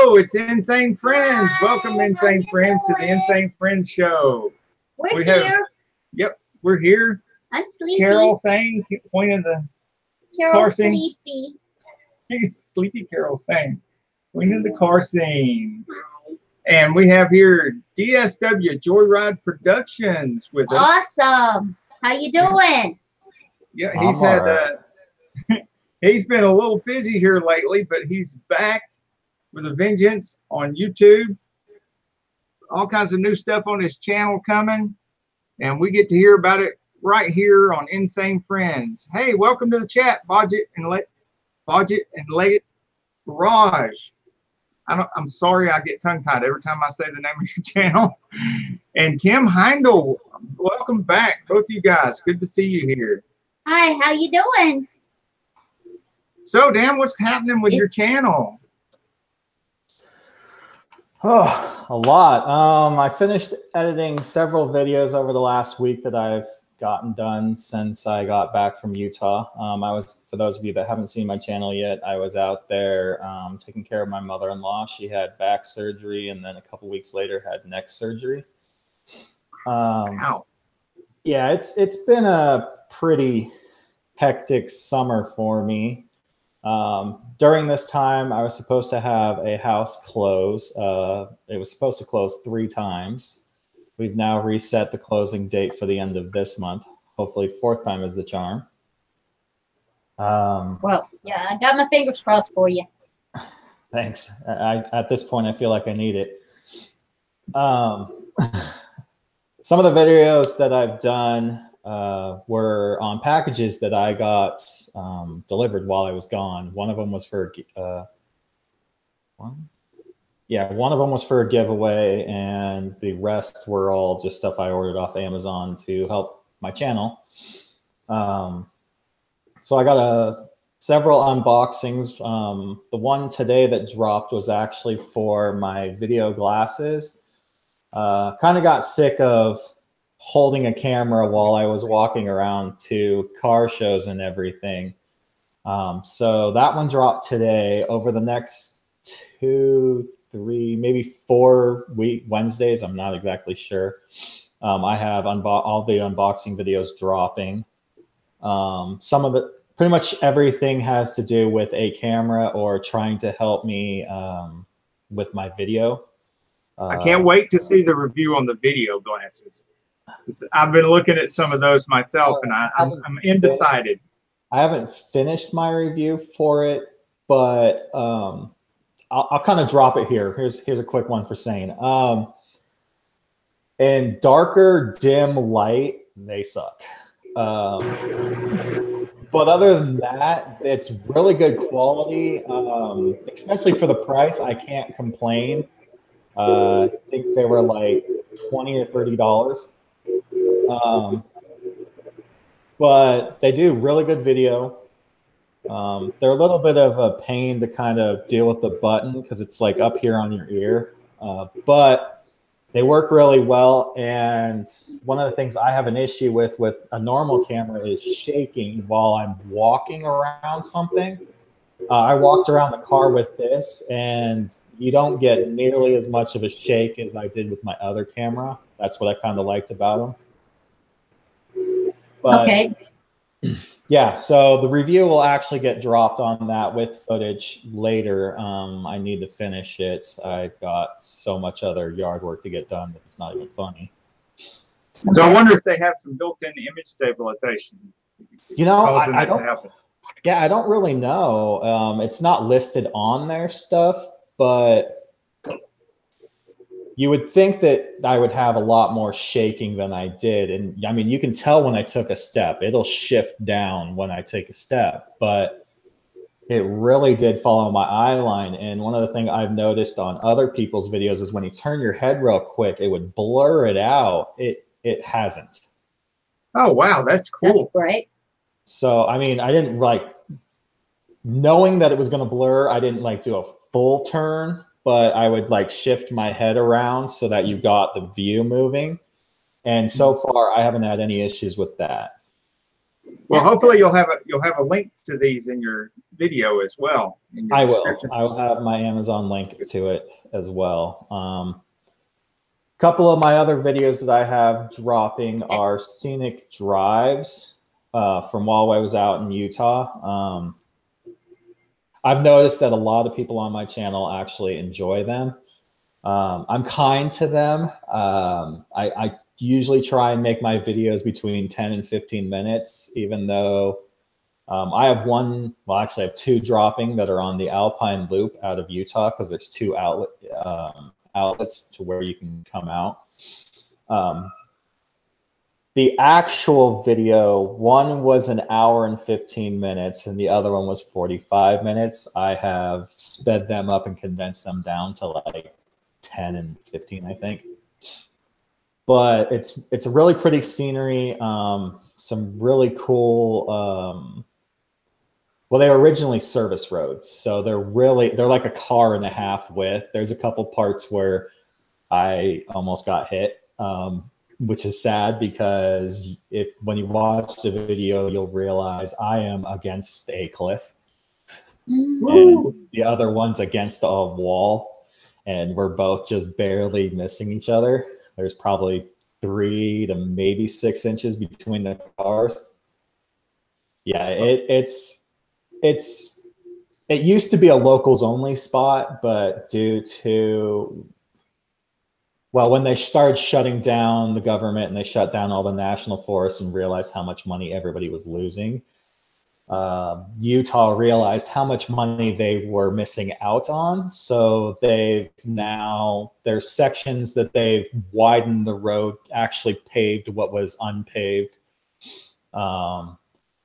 Hello, it's Insane Friends. Welcome, Insane Friends, to the Insane Friends Show. We're here. Yep, we're here. I'm sleepy. Carol Sane, point of the Carol's car sleepy. Sleepy Carol Sane, point of the car scene. And we have here DSW Joyride Productions with us. Awesome. How you doing? Yeah, he's had he's been a little busy here lately, but he's back with a vengeance on YouTube. All kinds of new stuff on his channel coming, and we get to hear about it right here on Insane Friends. Hey, welcome to the chat, Budget and Leggett Garage. I'm sorry I get tongue-tied every time I say the name of your channel. And Tim Heindel, welcome back, both of you guys. Good to see you here. Hi, how you doing? So, Dan, what's happening with your channel? Oh, a lot. I finished editing several videos over the last week that I've gotten done since I got back from Utah. For those of you that haven't seen my channel yet, I was out there taking care of my mother-in-law. She had back surgery, and then a couple weeks later had neck surgery. Wow. Yeah, it's been a pretty hectic summer for me. During this time, I was supposed to have a house close. It was supposed to close 3 times. We've now reset the closing date for the end of this month. Hopefully 4th time is the charm. Well, yeah, I got my fingers crossed for you. Thanks. At this point, I feel like I need it. Some of the videos that I've done were on packages that I got delivered while I was gone. One of them was for one of them was for a giveaway, and the rest were all just stuff I ordered off Amazon to help my channel. So I got several unboxings. The one today that dropped was actually for my video glasses. Kind of got sick of holding a camera while I was walking around to car shows and everything. So that one dropped today. Over the next 2, 3, maybe 4 Wednesdays, I'm not exactly sure. I have all the unboxing videos dropping. Some of it, pretty much everything has to do with a camera or trying to help me with my video. I can't wait to see the review on the video glasses. I've been looking at some of those myself, and I'm undecided. I haven't finished my review for it, but I'll kind of drop it here. Here's a quick one for Sane. In darker, dim light, they suck. But other than that, it's really good quality, especially for the price. I can't complain. I think they were like $20 or $30. But they do really good video. They're a little bit of a pain to kind of deal with the button because it's like up here on your ear, but they work really well. And one of the things I have an issue with a normal camera is shaking while I'm walking around something. I walked around the car with this, and you don't get nearly as much of a shake as I did with my other camera. That's what I kind of liked about them. But, okay. Yeah, so the review will actually get dropped on that with footage later. I need to finish it. I've got so much other yard work to get done that it's not even funny. So I wonder if they have some built-in image stabilization. You know, I don't. Yeah, I don't really know. It's not listed on their stuff, but you would think that I would have a lot more shaking than I did. And I mean, you can tell when I took a step, it'll shift down when I take a step, but it really did follow my eye line. And one of the things I've noticed on other people's videos is when you turn your head real quick, it would blur it out. It hasn't. Oh, wow. That's cool. That's great. So, I mean, I didn't knowing that it was going to blur, I didn't do a full turn, but I would shift my head around so that you got the view moving. And so far, I haven't had any issues with that. Well, hopefully you'll have a link to these in your video as well. I will. I will have my Amazon link to it as well. Couple of my other videos that I have dropping are scenic drives from while I was out in Utah. I've noticed that a lot of people on my channel actually enjoy them. I'm kind to them. I usually try and make my videos between 10 and 15 minutes, even though I have one, well, actually I have two dropping that are on the Alpine Loop out of Utah because there's two outlets to where you can come out. The actual video, one was an hour and 15 minutes and the other one was 45 minutes. I have sped them up and condensed them down to like 10 and 15, I think. But it's a really pretty scenery, some really cool, well, they were originally service roads, so they're like a car and a half width. There's a couple parts where I almost got hit, which is sad because when you watch the video, you'll realize I am against a cliff and the other one's against a wall, and we're both just barely missing each other. There's probably 3 to maybe 6 inches between the cars. Yeah, it used to be a locals only spot, but due to, well, when they started shutting down the government and they shut down all the national forests and realized how much money everybody was losing, Utah realized how much money they were missing out on. So there's sections that they've widened the road, actually paved what was unpaved.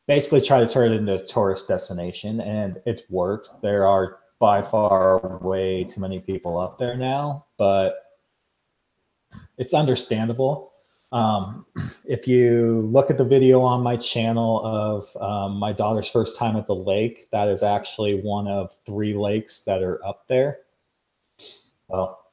Basically try to turn it into a tourist destination, and it's worked. There are by far way too many people up there now, but it's understandable. If you look at the video on my channel of my daughter's first time at the lake, that is actually one of 3 lakes that are up there. Well,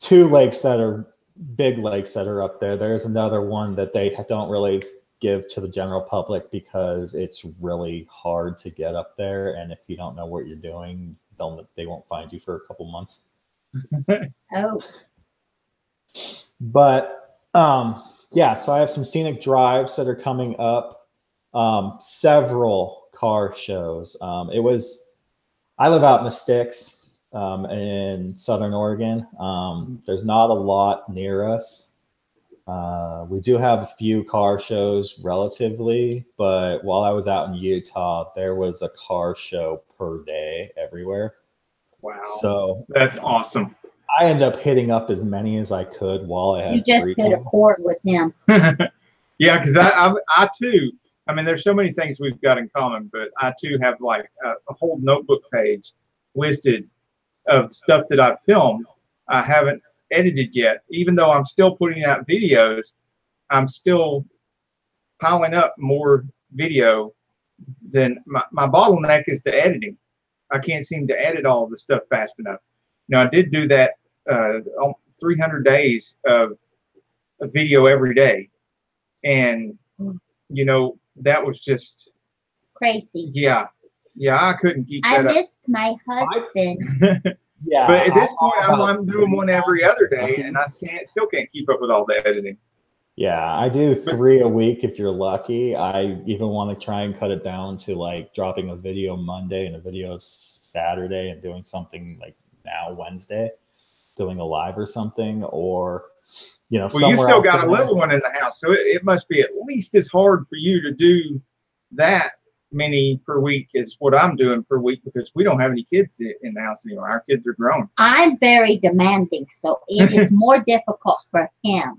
2 lakes that are big lakes that are up there. There's another one that they don't really give to the general public because it's really hard to get up there, and if you don't know what you're doing, they won't find you for a couple months. Oh. But yeah, so I have some scenic drives that are coming up, several car shows. I live out in the sticks in Southern Oregon. There's not a lot near us. We do have a few car shows relatively, but while I was out in Utah, there was a car show per day everywhere. Wow. So that's awesome. I ended up hitting up as many as I could while I had. You just hit a chord with him. Yeah, because I too, I mean, there's so many things we've got in common, but I too have like a whole notebook page listed of stuff that I've filmed. I haven't edited yet, even though I'm still putting out videos. I'm still piling up more video than my bottleneck is the editing. I can't seem to edit all the stuff fast enough. You know, I did do that 300 days of a video every day, and you know, that was just crazy. Yeah, I couldn't keep that up. Missed my husband. Yeah, but at this point, I'm doing one every other day, and I still can't keep up with all the editing. Yeah, I do 3 a week if you're lucky. I even want to try and cut it down to like dropping a video Monday and a video Saturday and doing something like now Wednesday, doing a live or something, or you know, well, you still got a little one in the house, so it must be at least as hard for you to do that many per week is what I'm doing per week, because we don't have any kids in the house anymore. Our kids are grown. I'm very demanding, so it is more difficult for him.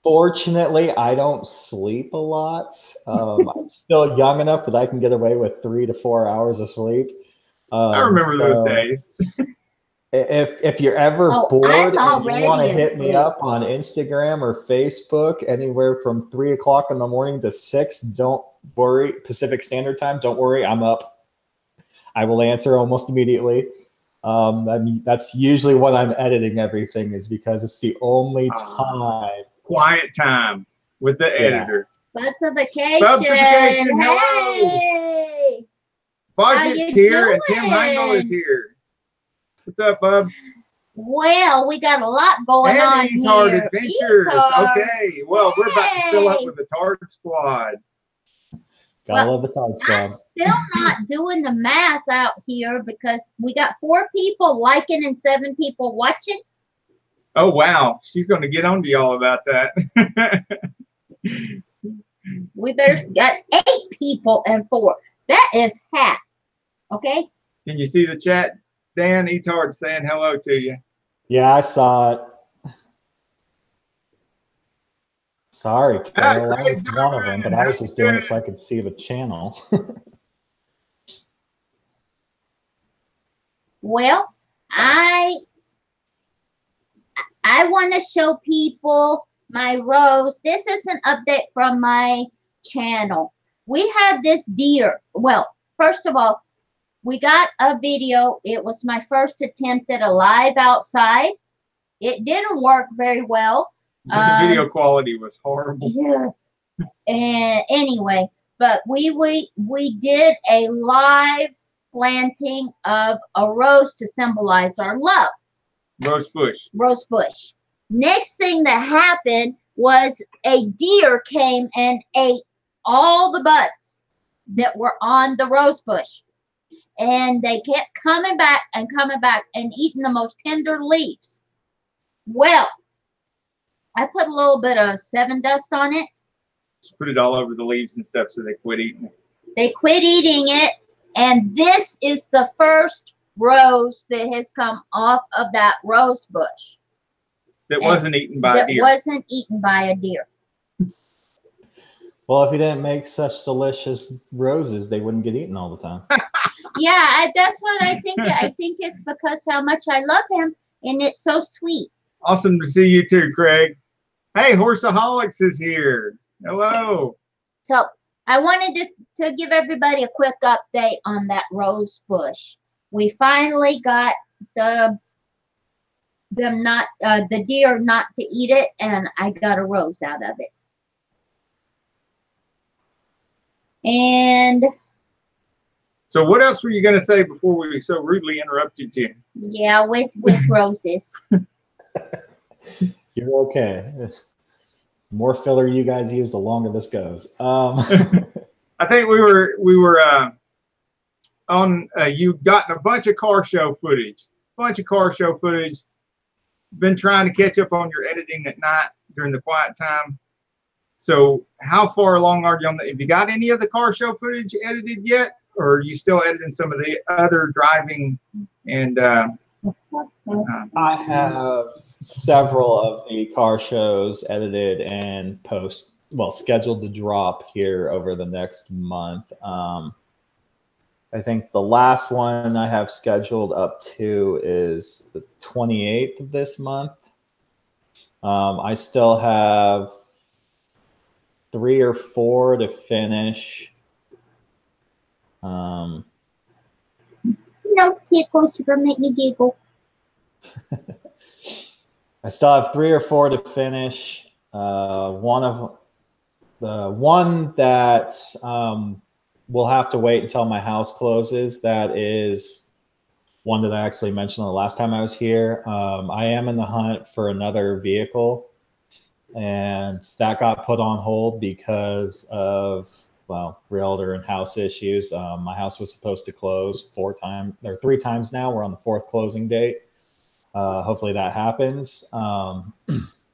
Fortunately, I don't sleep a lot. I'm still young enough that I can get away with 3 to 4 hours of sleep. I remember those days. If you're ever bored and you want to hit me up on Instagram or Facebook, anywhere from 3 o'clock in the morning to 6, don't worry. Pacific Standard Time, don't worry, I'm up. I will answer almost immediately. I mean, that's usually when I'm editing everything, is because it's the only time. Quiet time with the editor. Bubsification. Bubsification, hello. Hey. Budget's here and Tim Heimel is here. What's up, Bubs? Well, we got a lot going on And Etard here. Adventures. Etard. Okay, well, we're about to fill up with the Tard Squad. Gotta love the Tard Squad. I'm still not doing the math out here because we got 4 people liking and 7 people watching. Oh, wow. She's going to get on to y'all about that. We better got 8 people and 4. That is half. Okay? Can you see the chat? Dan Etard saying hello to you. Yeah, I saw it. Sorry, Carol, I was one of them, but I was just doing it so I could see the channel. Well, I want to show people my rows. This is an update from my channel. We had this deer. Well, first of all, we got a video. It was my first attempt at a live outside. It didn't work very well. The video quality was horrible. Yeah. And anyway, but we did a live planting of a rose to symbolize our love. Rose bush. Rose bush. Next thing that happened was a deer came and ate all the buds that were on the rose bush. And they kept coming back and eating the most tender leaves. Well, I put a little bit of 7 dust on it. Just put it all over the leaves and stuff so they quit eating it. They quit eating it. And this is the first rose that has come off of that rose bush. That wasn't eaten by a deer. That wasn't eaten by a deer. Well, if you didn't make such delicious roses, they wouldn't get eaten all the time. Yeah, that's what I think. I think it's because how much I love him, and it's so sweet. Awesome to see you too, Craig. Hey, Horseaholics is here. Hello. So I wanted to give everybody a quick update on that rose bush. We finally got the deer not to eat it, and I got a rose out of it. And so what else were you going to say before we so rudely interrupted you? Yeah, with roses. You're okay. The more filler you guys use, the longer this goes. I think we were on. You've gotten a bunch of car show footage. Been trying to catch up on your editing at night during the quiet time. So how far along are you on that? Have you got any of the car show footage edited yet? Or are you still editing some of the other driving and I have several of the car shows edited and scheduled to drop here over the next month. I think the last one I have scheduled up to is the 28th of this month. I still have 3 or 4 to finish. No tickles, you're gonna make me giggle. I still have 3 or 4 to finish. One that we'll have to wait until my house closes. That is one that I actually mentioned the last time I was here. I am in the hunt for another vehicle, and that got put on hold because of, well, realtor and house issues. My house was supposed to close 3 times now. We're on the 4th closing date. Hopefully that happens.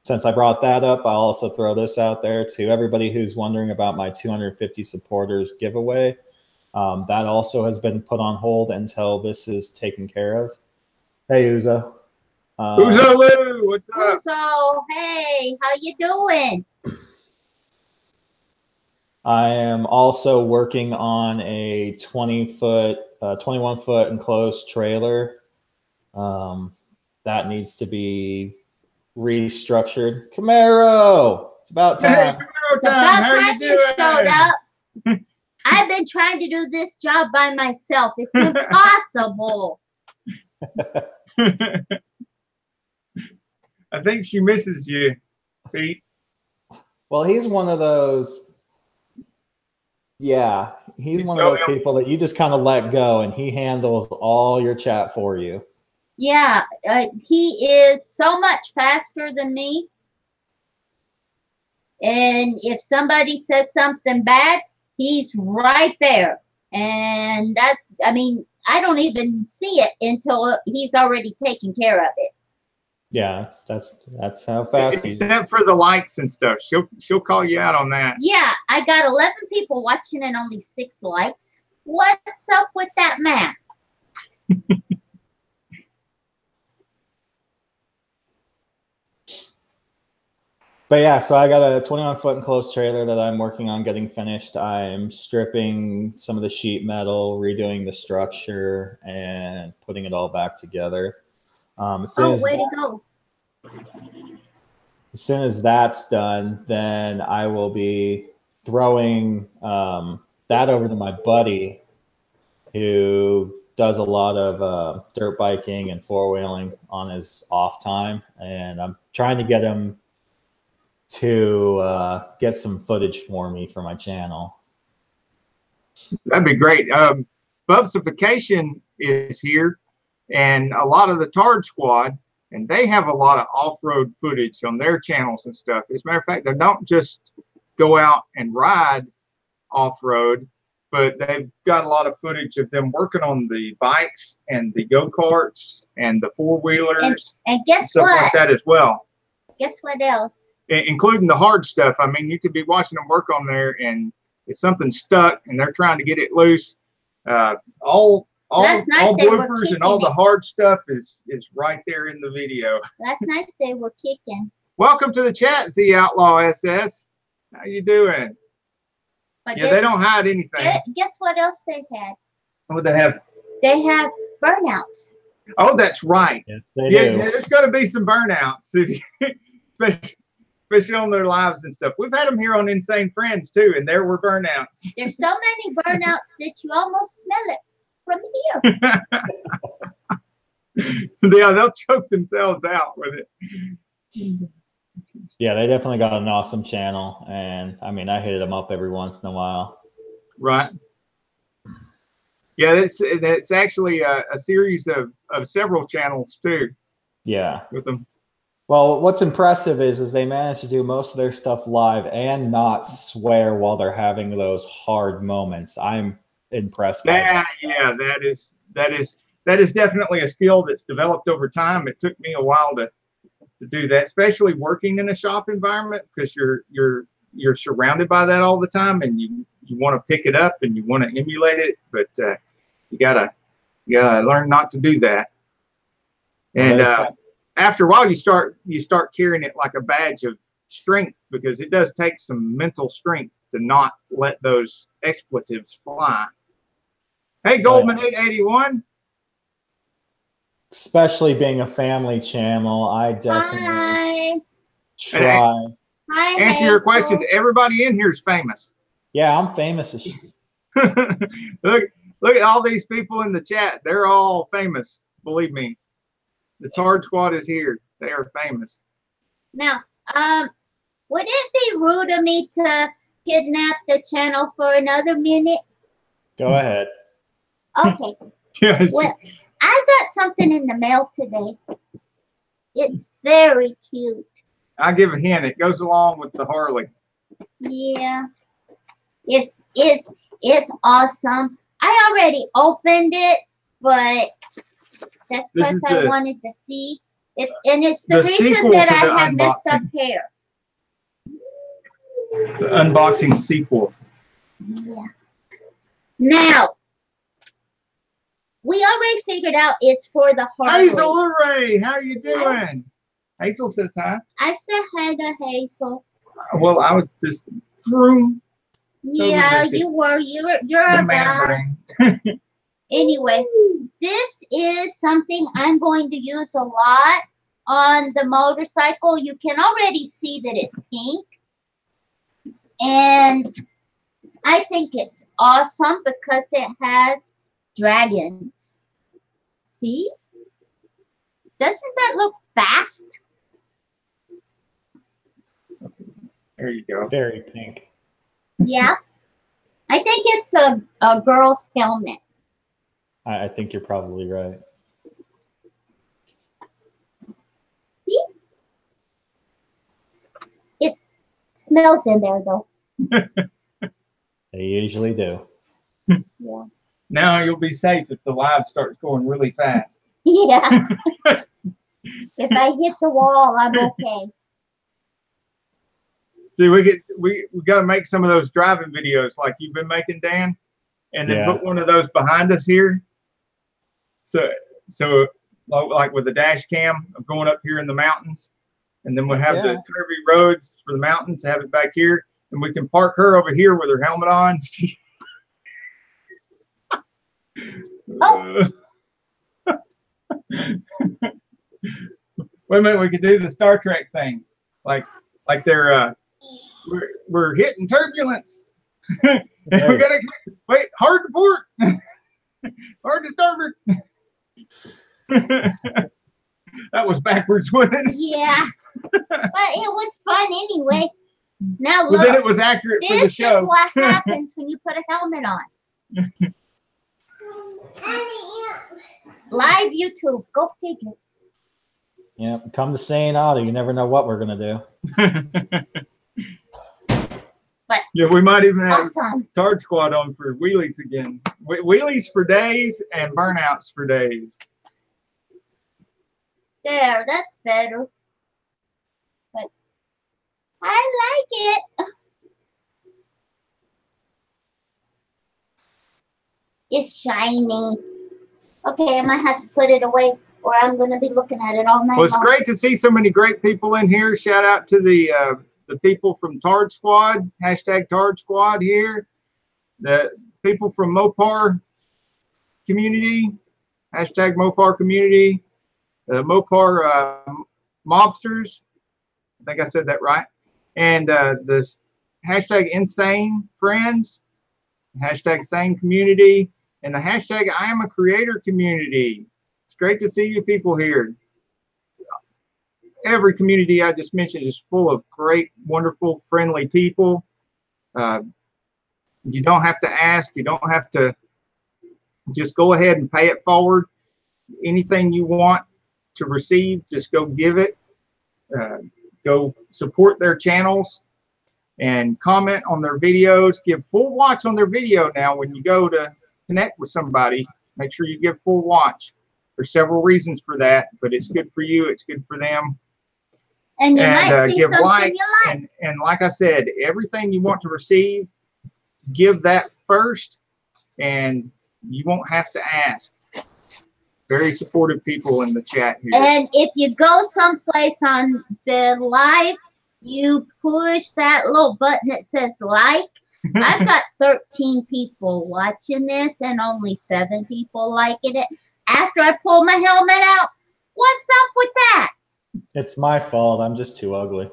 Since I brought that up, I'll also throw this out there to everybody who's wondering about my 250 supporters giveaway. That also has been put on hold until this is taken care of. Hey, Uzo. Uzo Lou, what's up? Uzo, hey, how you doing? I am also working on a 21-foot enclosed trailer. That needs to be restructured. Camaro, it's about time. Hey, Camaro time. How are you doing? Showed up. I've been trying to do this job by myself. It's impossible. I think she misses you, Pete. Well, he's one of those Yeah, he's one of those people that you just kind of let go, and he handles all your chat for you. Yeah, he is so much faster than me. And if somebody says something bad, he's right there. And that, I mean, I don't even see it until he's already taken care of it. Yeah, that's how fast he is. Except for the likes and stuff. She'll call you out on that. Yeah, I got 11 people watching and only 6 likes. What's up with that math? But yeah, so I got a 21-foot enclosed trailer that I'm working on getting finished. I'm stripping some of the sheet metal, redoing the structure, and putting it all back together. Way to go. As soon as that's done, then I will be throwing that over to my buddy who does a lot of dirt biking and four-wheeling on his off time. And I'm trying to get him to get some footage for me for my channel. That'd be great. Bubsification is here, and a lot of the Tard Squad, and they have a lot of off-road footage on their channels and stuff. As a matter of fact, they don't just go out and ride off-road, but they've got a lot of footage of them working on the bikes and the go-karts and the four-wheelers and guess stuff what? like that as well. Guess what else? Including the hard stuff. I mean, you could be watching them work on there, and if something's stuck and they're trying to get it loose, all bloopers and all the hard stuff is right there in the video. Last night they were kicking. Welcome to the chat, Z Outlaw SS. How you doing? But yeah, they don't hide anything. Guess what else they had? What they have? They have burnouts. Oh, that's right. Yes, they do. There's going to be some burnouts, especially on their lives and stuff. We've had them here on Insanefriends too, and there were burnouts. There's so many burnouts that you almost smell it from here. Yeah, they'll choke themselves out with it. Yeah, they definitely got an awesome channel, and I mean, I hit them up every once in a while. Right. Yeah, it's actually a series of several channels too. Yeah. With them. Well, what's impressive is they manage to do most of their stuff live and not swear while they're having those hard moments. I'm impressed by that. Yeah, that is definitely a skill that's developed over time. It took me a while to do that, especially working in a shop environment, because you're surrounded by that all the time, and you want to pick it up and you want to emulate it, but you gotta learn not to do that. And after a while, you start carrying it like a badge of strength, because it does take some mental strength to not let those expletives fly. Hey, Goldman 881. Especially being a family channel, I definitely try. Hi, answer your questions. Everybody in here is famous. Yeah, I'm famous as Look at all these people in the chat. They're all famous. Believe me. The Tard Squad is here. They are famous. Now, would it be rude of me to kidnap the channel for another minute? Go ahead. Okay. Yes. Well, I got something in the mail today. It's very cute. I'll give a hint. It goes along with the Harley. Yeah. It's awesome. I already opened it, but that's because I wanted to see it, and it's the reason that I have messed up hair. The unboxing sequel. Yeah. Now, we already figured out it's for the Harley. Hazel, hooray! How are you doing? Hazel says hi. I said hi to Hazel. Well, I was just vroom. Yeah, you were. You're a guy. Anyway, this is something I'm going to use a lot on the motorcycle. You can already see that it's pink. And I think it's awesome because it has dragons. See? Doesn't that look fast? There you go. Very pink. Yeah. I think it's a girl's helmet. I think you're probably right. See? It smells in there, though. They usually do. Yeah. Now you'll be safe if the live starts going really fast. Yeah. If I hit the wall, I'm okay. See, we got to make some of those driving videos like you've been making, Dan, and then put one of those behind us here. So like with the dash cam of going up here in the mountains, and then we'll have the curvy roads for the mountains. Have it back here, and we can park her over here with her helmet on. Oh. Wait a minute, we could do the Star Trek thing, like they're we're hitting turbulence. And we gotta wait, hard to port, hard to starboard. That was backwards, wasn't it? Yeah, but it was fun anyway. Now look, but then it was accurate for the show. This is what happens when you put a helmet on. Live YouTube, go figure. Yeah, come to Saneauto. You never know what we're gonna do. But yeah, we might even have awesome. Tard Squad on for wheelies again. Wheelies for days and burnouts for days. There, that's better. But I like it. It's shiny. Okay, I might have to put it away, or I'm going to be looking at it all night Well, it's long. great to see so many great people in here. Shout out to the people from Tard Squad, hashtag Tard Squad here. The people from Mopar community, hashtag Mopar community. The Mopar mobsters, I think I said that right. And this hashtag Insanefriends, hashtag Sane community, and the hashtag I am a creator community. It's great to see you people here. Every community I just mentioned is full of great, wonderful, friendly people. You don't have to ask. You don't have to just go ahead and pay it forward. Anything you want to receive, just go give it. Go support their channels and comment on their videos. Give full watch on their video now when you go to connect with somebody. Make sure you give full watch. There's several reasons for that, but it's good for you. It's good for them. And you might see give something likes, you like. and like I said, everything you want to receive, give that first, and you won't have to ask. Very supportive people in the chat here. And if you go someplace on the live, you push that little button that says like. I've got 13 people watching this and only 7 people liking it. After I pull my helmet out, what's up with that? It's my fault. I'm just too ugly.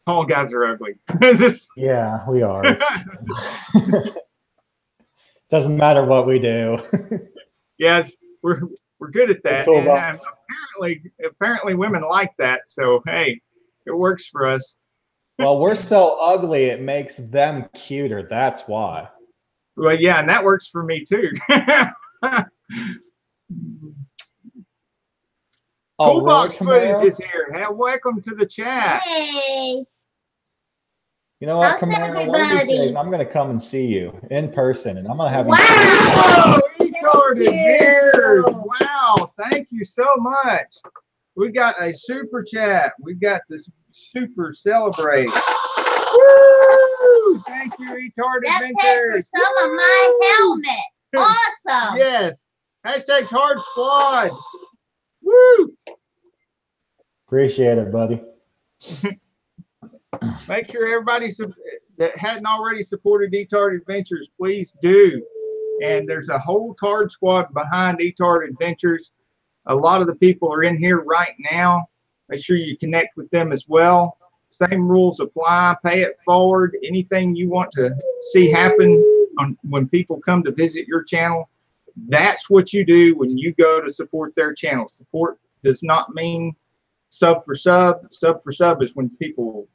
All guys are ugly. Yeah, we are. Doesn't matter what we do. Yes, we're good at that. And apparently women like that. So hey, it works for us. Well, we're so ugly, it makes them cuter. That's why. Well, yeah, and that works for me too. Toolbox footage is here. Hey, welcome to the chat. Hey. You know what, How's Camaro? One of these everybody? days, I'm going to come and see you in person, and I'm going to have you. Wow. Wow, thank you so much. We got a super chat. We got this super celebrate. Woo! Thank you, Retard That paid Adventures. for some of my helmet. Awesome. Yes. Hashtag Tard Squad. Woo! Appreciate it, buddy. Make sure everybody that hadn't already supported eTard Adventures, please do. And there's a whole Tard Squad behind eTard Adventures. A lot of the people are in here right now. Make sure you connect with them as well. Same rules apply. Pay it forward. Anything you want to see happen when people come to visit your channel, that's what you do when you go to support their channel. Support does not mean sub for sub. Sub for sub is when people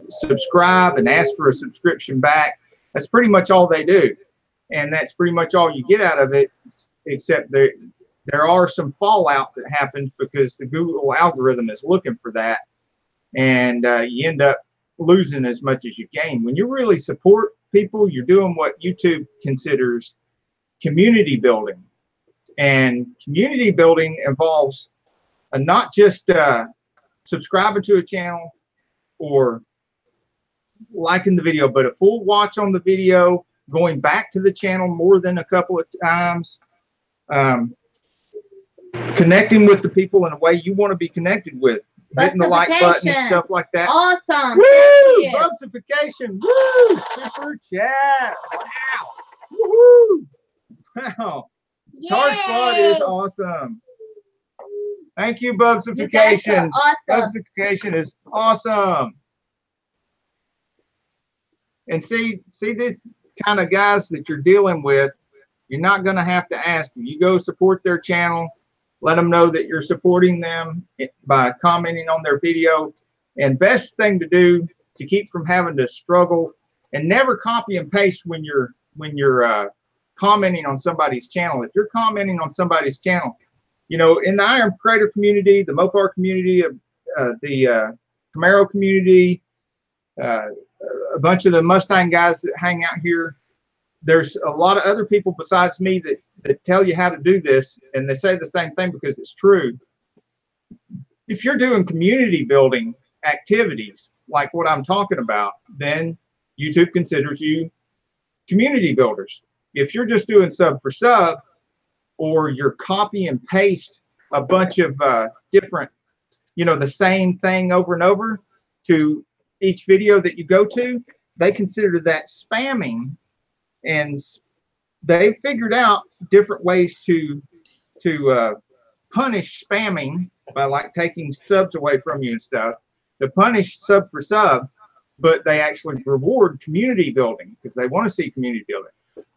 subscribe and ask for a subscription back. That's pretty much all they do, and that's pretty much all you get out of it, except there are some fallout that happens because the Google algorithm is looking for that, and you end up losing as much as you gain. When you really support people, you're doing what YouTube considers community building, and community building involves not just subscribing to a channel or liking the video, but a full watch on the video, going back to the channel more than a couple of times, connecting with the people in a way you want to be connected with, hitting the like button and stuff like that. Awesome. Woo! Bubsification. Woo! Super chat. Wow. Woohoo! Wow. Tar Spot is awesome. Thank you, Bubsification. Awesome. Bubsification is awesome. And see this kind of guys that you're dealing with, you're not going to have to ask them. You go support their channel, let them know that you're supporting them by commenting on their video. And best thing to do to keep from having to struggle, and never copy and paste when you're commenting on somebody's channel. If you're commenting on somebody's channel, you know, in the Iron Creator community, the Mopar community, the Camaro community, a bunch of the Mustang guys that hang out here, there's a lot of other people besides me that tell you how to do this, and they say the same thing because it's true. If you're doing community building activities like what I'm talking about, then YouTube considers you community builders. If you're just doing sub for sub, or you're copy and paste a bunch of different, you know, the same thing over and over to each video that you go to, they consider that spamming, and they figured out different ways to punish spamming by like taking subs away from you and stuff, to punish sub for sub, but they actually reward community building because they want to see community building.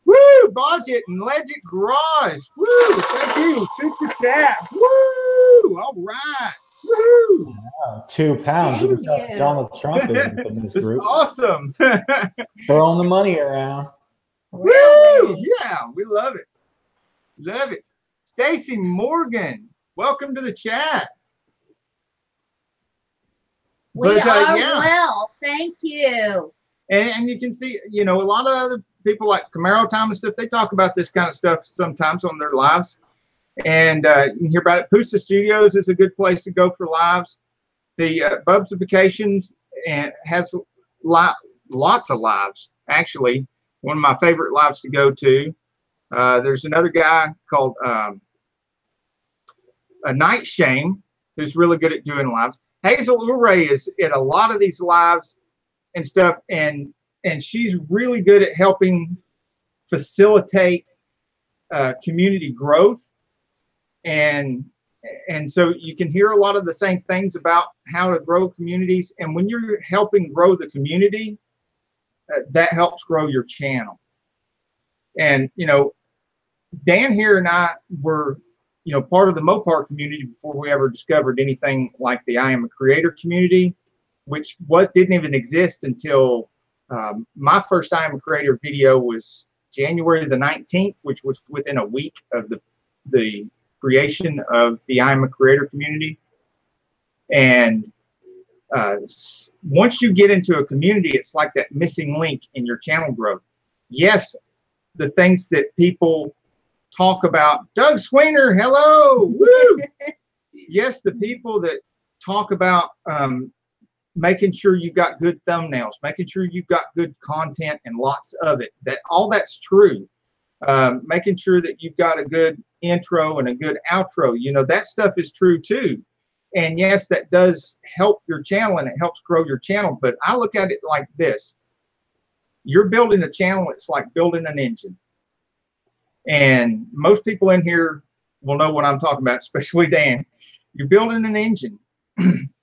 Woo! Budget and Legend Garage. Woo! Thank you. Super chat. Woo! All right. Woo! Wow, 2 pounds. Look at Donald Trump is in this group. Awesome. Throwing the money around. Woo! Yeah, we love it. Love it. Stacy Morgan, welcome to the chat. We are well. Thank you. And you can see, you know, a lot of other people like Camaro Time and stuff, they talk about this kind of stuff sometimes on their lives. And you can hear about it. Pusa Studios is a good place to go for lives. The Bubsifications and has lots of lives, actually. One of my favorite lives to go to. There's another guy called A Night Shame who's really good at doing lives. Hazel Uray is at a lot of these lives and stuff, and she's really good at helping facilitate community growth, and so you can hear a lot of the same things about how to grow communities. And when you're helping grow the community, that helps grow your channel. And you know, Dan here and I were, you know, part of the Mopar community before we ever discovered anything like the I Am a Creator community, which didn't even exist until my first I Am a Creator video was January the 19th, which was within a week of the creation of the I Am a Creator community. And once you get into a community, it's like that missing link in your channel growth. Yes, the things that people talk about, Doug Sweener, hello, woo! Yes, the people that talk about making sure you've got good thumbnails, making sure you've got good content and lots of it. All that's true. Making sure that you've got a good intro and a good outro. You know, that stuff is true too. And yes, that does help your channel and it helps grow your channel. But I look at it like this. You're building a channel, it's like building an engine. And most people in here will know what I'm talking about, especially Dan. You're building an engine.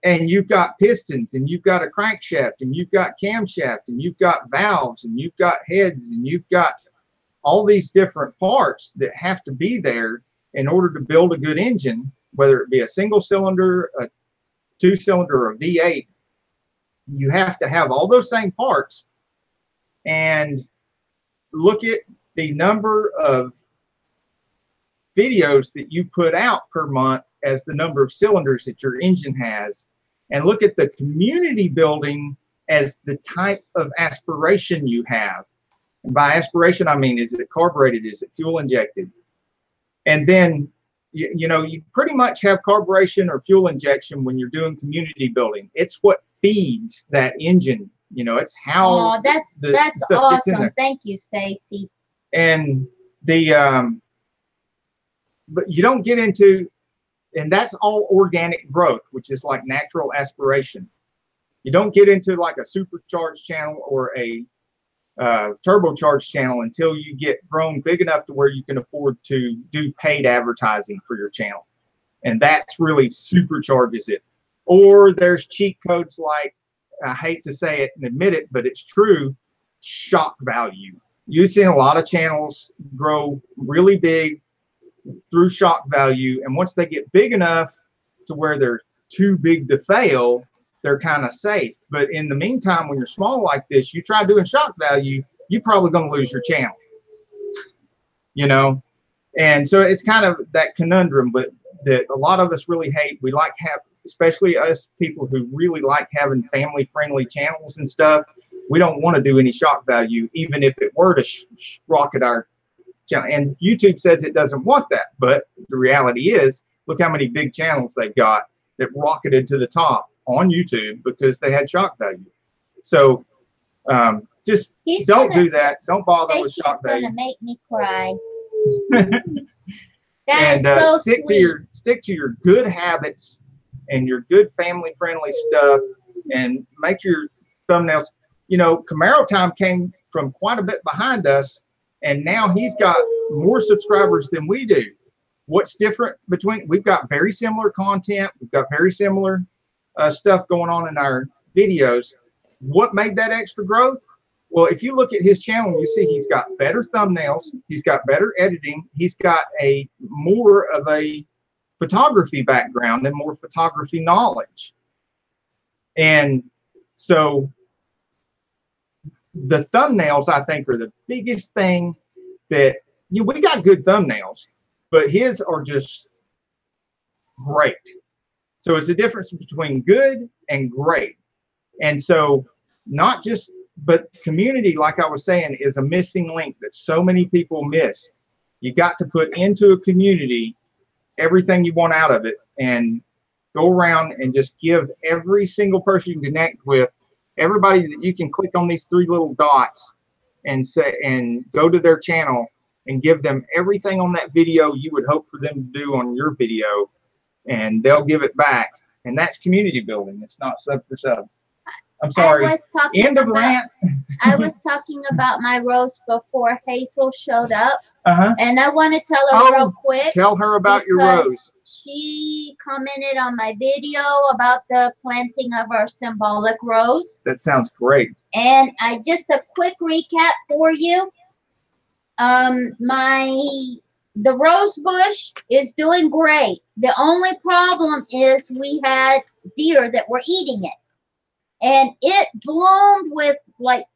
And you've got pistons, and you've got a crankshaft, and you've got camshaft, and you've got valves, and you've got heads, and you've got all these different parts that have to be there in order to build a good engine, whether it be a single cylinder, a 2-cylinder or a V8, you have to have all those same parts. And look at the number of videos that you put out per month as the number of cylinders that your engine has, and look at the community building as the type of aspiration you have. And by aspiration, I mean, is it carbureted? Is it fuel injected? And then, you know, you pretty much have carburation or fuel injection when you're doing community building. It's what feeds that engine. You know, it's how. Oh, that's awesome. Thank you, Stacy. And the but you don't get into, and that's all organic growth, which is like natural aspiration. You don't get into like a supercharged channel or a turbocharged channel until you get grown big enough to where you can afford to do paid advertising for your channel. And that's really supercharges it. Or there's cheat codes like, I hate to say it and admit it, but it's true, shock value. You've seen a lot of channels grow really big through shock value, and once they get big enough to where they're too big to fail, they're kind of safe. But in the meantime, when you're small like this, you try doing shock value, you're probably going to lose your channel. You know, and so it's kind of that conundrum, but that a lot of us really hate. We like especially us people who really like having family-friendly channels and stuff. We don't want to do any shock value, even if it were to rocket our channel. And YouTube says it doesn't want that, but the reality is, look how many big channels they've got that rocketed to the top on YouTube because they had shock value. So just don't do that. Don't bother with shock value. Gonna make me cry. And so stick to your good habits and your good family-friendly stuff, and make your thumbnails. You know, Camaro time came from quite a bit behind us, and now he's got more subscribers than we do. What's different between, we've got very similar content, we've got very similar stuff going on in our videos. What made that extra growth? Well, if you look at his channel, you see he's got better thumbnails, he's got better editing, he's got a more of a photography background and more photography knowledge. And so the thumbnails, I think, are the biggest thing that, you know, we got good thumbnails, but his are just great. So it's the difference between good and great. And so not just, but community, like I was saying, is a missing link that so many people miss. You got to put into a community everything you want out of it, and go around and just give every single person you connect with, everybody that you can click on these 3 little dots and say, and go to their channel and give them everything on that video you would hope for them to do on your video, and they'll give it back. And that's community building. It's not sub for sub. I'm sorry. End of rant. I was talking about my roast before Hazel showed up. And I want to tell her real quick. Tell her about your roast. She commented on my video about the planting of our symbolic rose. That sounds great. And just a quick recap for you. The rose bush is doing great. The only problem is we had deer that were eating it. And it bloomed with, like,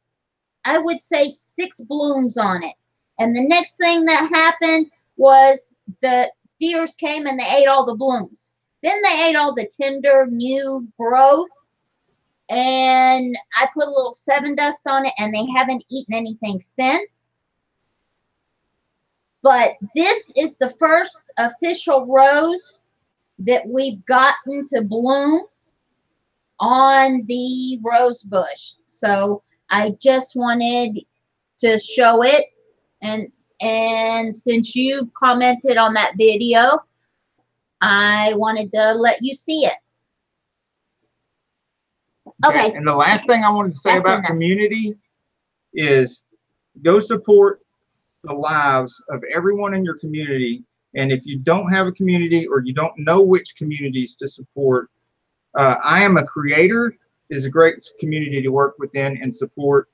I would say 6 blooms on it. And the next thing that happened was the deers came and they ate all the blooms. Then they ate all the tender new growth. And I put a little 7 dust on it, and they haven't eaten anything since. But this is the first official rose that we've gotten to bloom on the rose bush. So I just wanted to show it. And since you commented on that video, I wanted to let you see it. Okay. And the last thing I wanted to say about community is go support the lives of everyone in your community. And if you don't have a community, or you don't know which communities to support, I Am a Creator is a great community to work within and support.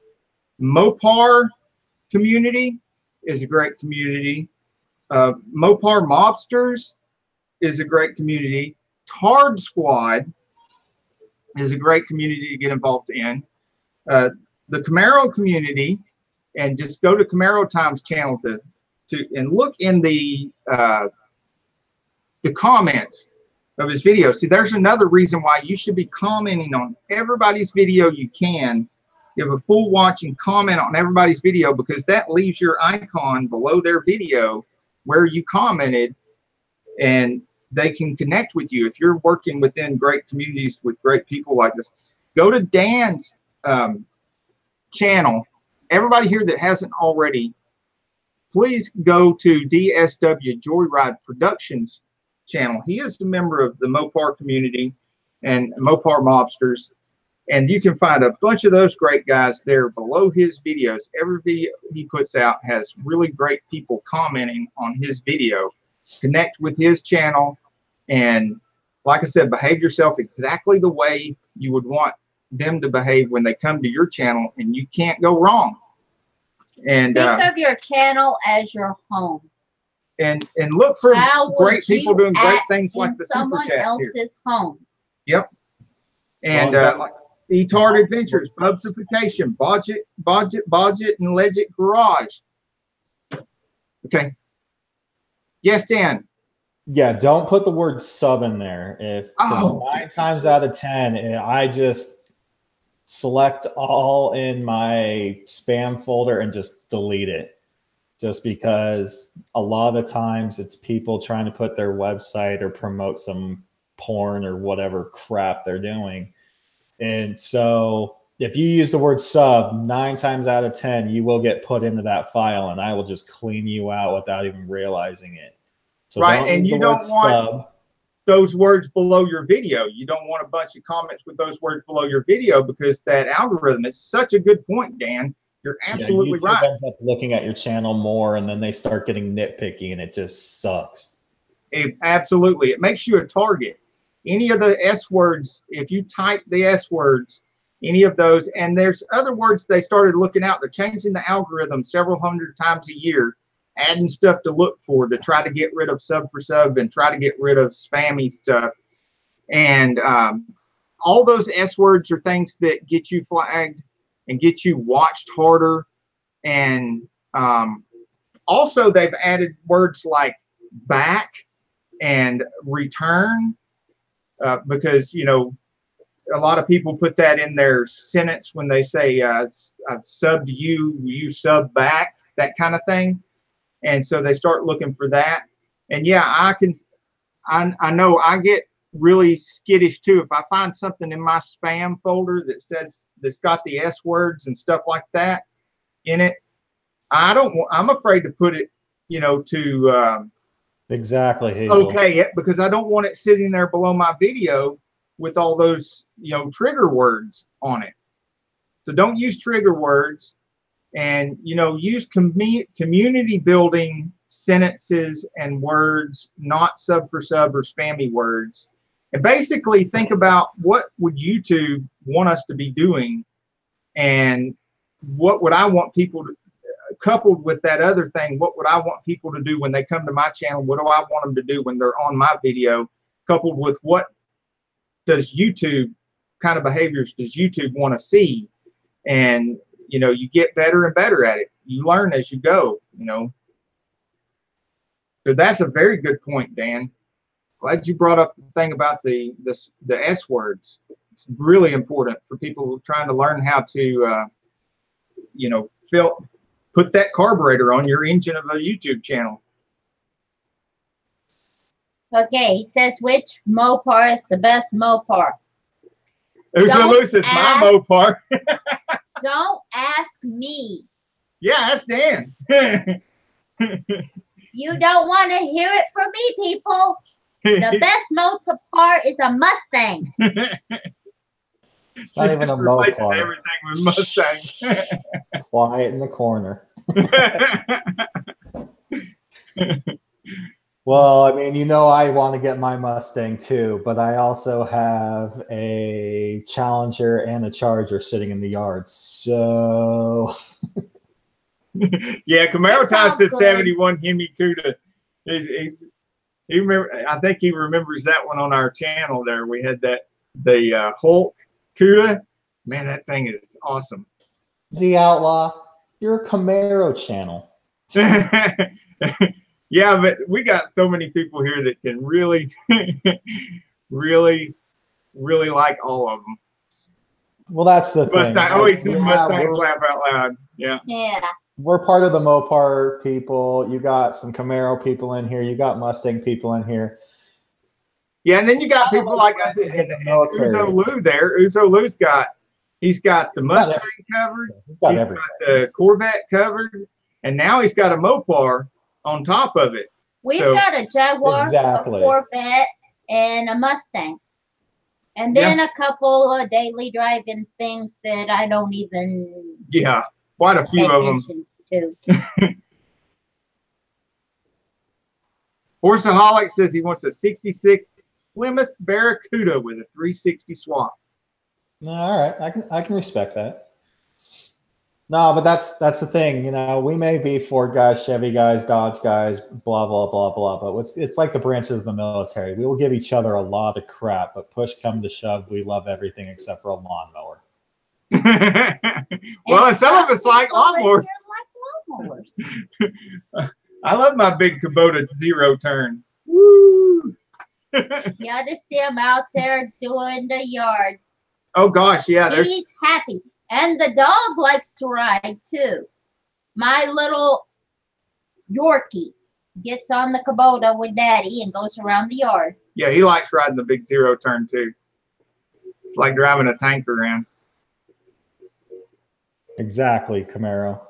Mopar community is a great community. Mopar Mobsters is a great community. Tard Squad is a great community to get involved in. The Camaro community, and just go to Camaro Times channel to and look in the comments of his video. See, there's another reason why you should be commenting on everybody's video you can. Give a full watch and comment on everybody's video, because that leaves your icon below their video where you commented, and they can connect with you. If you're working within great communities with great people like this, go to Dan's channel. Everybody here that hasn't already, please go to DSW Joyride Productions channel. He is a member of the Mopar community and Mopar Mobsters, and you can find a bunch of those great guys there below his videos. Every video he puts out has really great people commenting on his video. Connect with his channel, and like I said, behave yourself exactly the way you would want them to behave when they come to your channel, and you can't go wrong. And think of your channel as your home. And look for great people doing great things like the super chats here. Someone else's home. Yep. And like Etard Adventures, Bubsification, Budget, and Legit Garage. Okay. Yes, Dan. Yeah, don't put the word sub in there. If 9 times out of 10, I just select all in my spam folder and just delete it. Just because a lot of times it's people trying to put their website or promote some porn or whatever crap they're doing. And so if you use the word sub, 9 times out of 10, you will get put into that file, and I will just clean you out without even realizing it. So right, and you don't want those words below your video. You don't want a bunch of comments with those words below your video, because that algorithm is such a good point, Dan. You're absolutely right. YouTube ends up looking at your channel more, and then they start getting nitpicky, and it just sucks. Absolutely. It makes you a target. Any of the S words, if you type the S words, any of those, and there's other words they started looking out. They're changing the algorithm several hundred times a year, adding stuff to look for to try to get rid of sub for sub and try to get rid of spammy stuff. And all those S words are things that get you flagged and get you watched harder. And also they've added words like back and return, because, you know, a lot of people put that in their sentence when they say, I've subbed you, you sub back, that kind of thing. And so they start looking for that. And yeah, I know I get really skittish too. If I find something in my spam folder that says, that's got the S words and stuff like that in it, I'm afraid to put it, you know, to exactly, Hazel. Okay, because I don't want it sitting there below my video with all those, you know, trigger words on it. So don't use trigger words, and, you know, use community building sentences and words, not sub for sub or spammy words. And basically think about, what would YouTube want us to be doing, and what would I want people to, coupled with that other thing, what would I want people to do when they come to my channel? What do I want them to do when they're on my video? Coupled with what does YouTube, kind of behaviors does YouTube want to see? And, you know, you get better and better at it. You learn as you go, you know. So that's a very good point, Dan. Glad you brought up the thing about the S words. It's really important for people trying to learn how to, you know, put that carburetor on your engine of a YouTube channel. Okay, he says, which Mopar is the best Mopar? Loose is my Mopar. Don't ask me. Yeah, ask Dan. You don't want to hear it from me, people. The best Mopar is a Mustang. It's not even a Mopar. Everything with Mustang. Quiet in the corner. Well, I mean, you know, I want to get my Mustang too, but I also have a Challenger and a Charger sitting in the yard. So, yeah, Camaro Times to 71 Hemi Cuda. He remember. I think he remembers that one on our channel. There, we had that Hulk Cuda. Man, that thing is awesome. Z Outlaw, you're a Camaro channel. Yeah, but we got so many people here that can really, really, really like all of them. Well, that's the thing. I always see Mustangs laugh out loud. Yeah. Yeah. We're part of the Mopar people. You got some Camaro people in here. You got Mustang people in here. Yeah, and then you got people like I said, Uzo Lou there. Uzo Lou's he's got the Mustang covered. He's got the Corvette covered, and now he's got a Mopar on top of it. We've got a Jaguar, a Corvette, and a Mustang. And then a couple of daily driving things that I don't even quite a few of them. To. Horseaholic says he wants a 66 Plymouth Barracuda with a 360 swap. All right, I can respect that. No, but that's the thing. You know, we may be Ford guys, Chevy guys, Dodge guys, blah blah blah blah. But it's like the branches of the military. We will give each other a lot of crap, but push come to shove, we love everything except for a lawnmower. Well, and some of us like lawnmowers. I love my big Kubota zero turn. Woo! You ought to see him out there doing the yard. Oh gosh, yeah. He's happy. And the dog likes to ride too. My little Yorkie gets on the Kubota with Daddy and goes around the yard. Yeah, he likes riding the big zero turn too. It's like driving a tank around. Exactly, Camaro.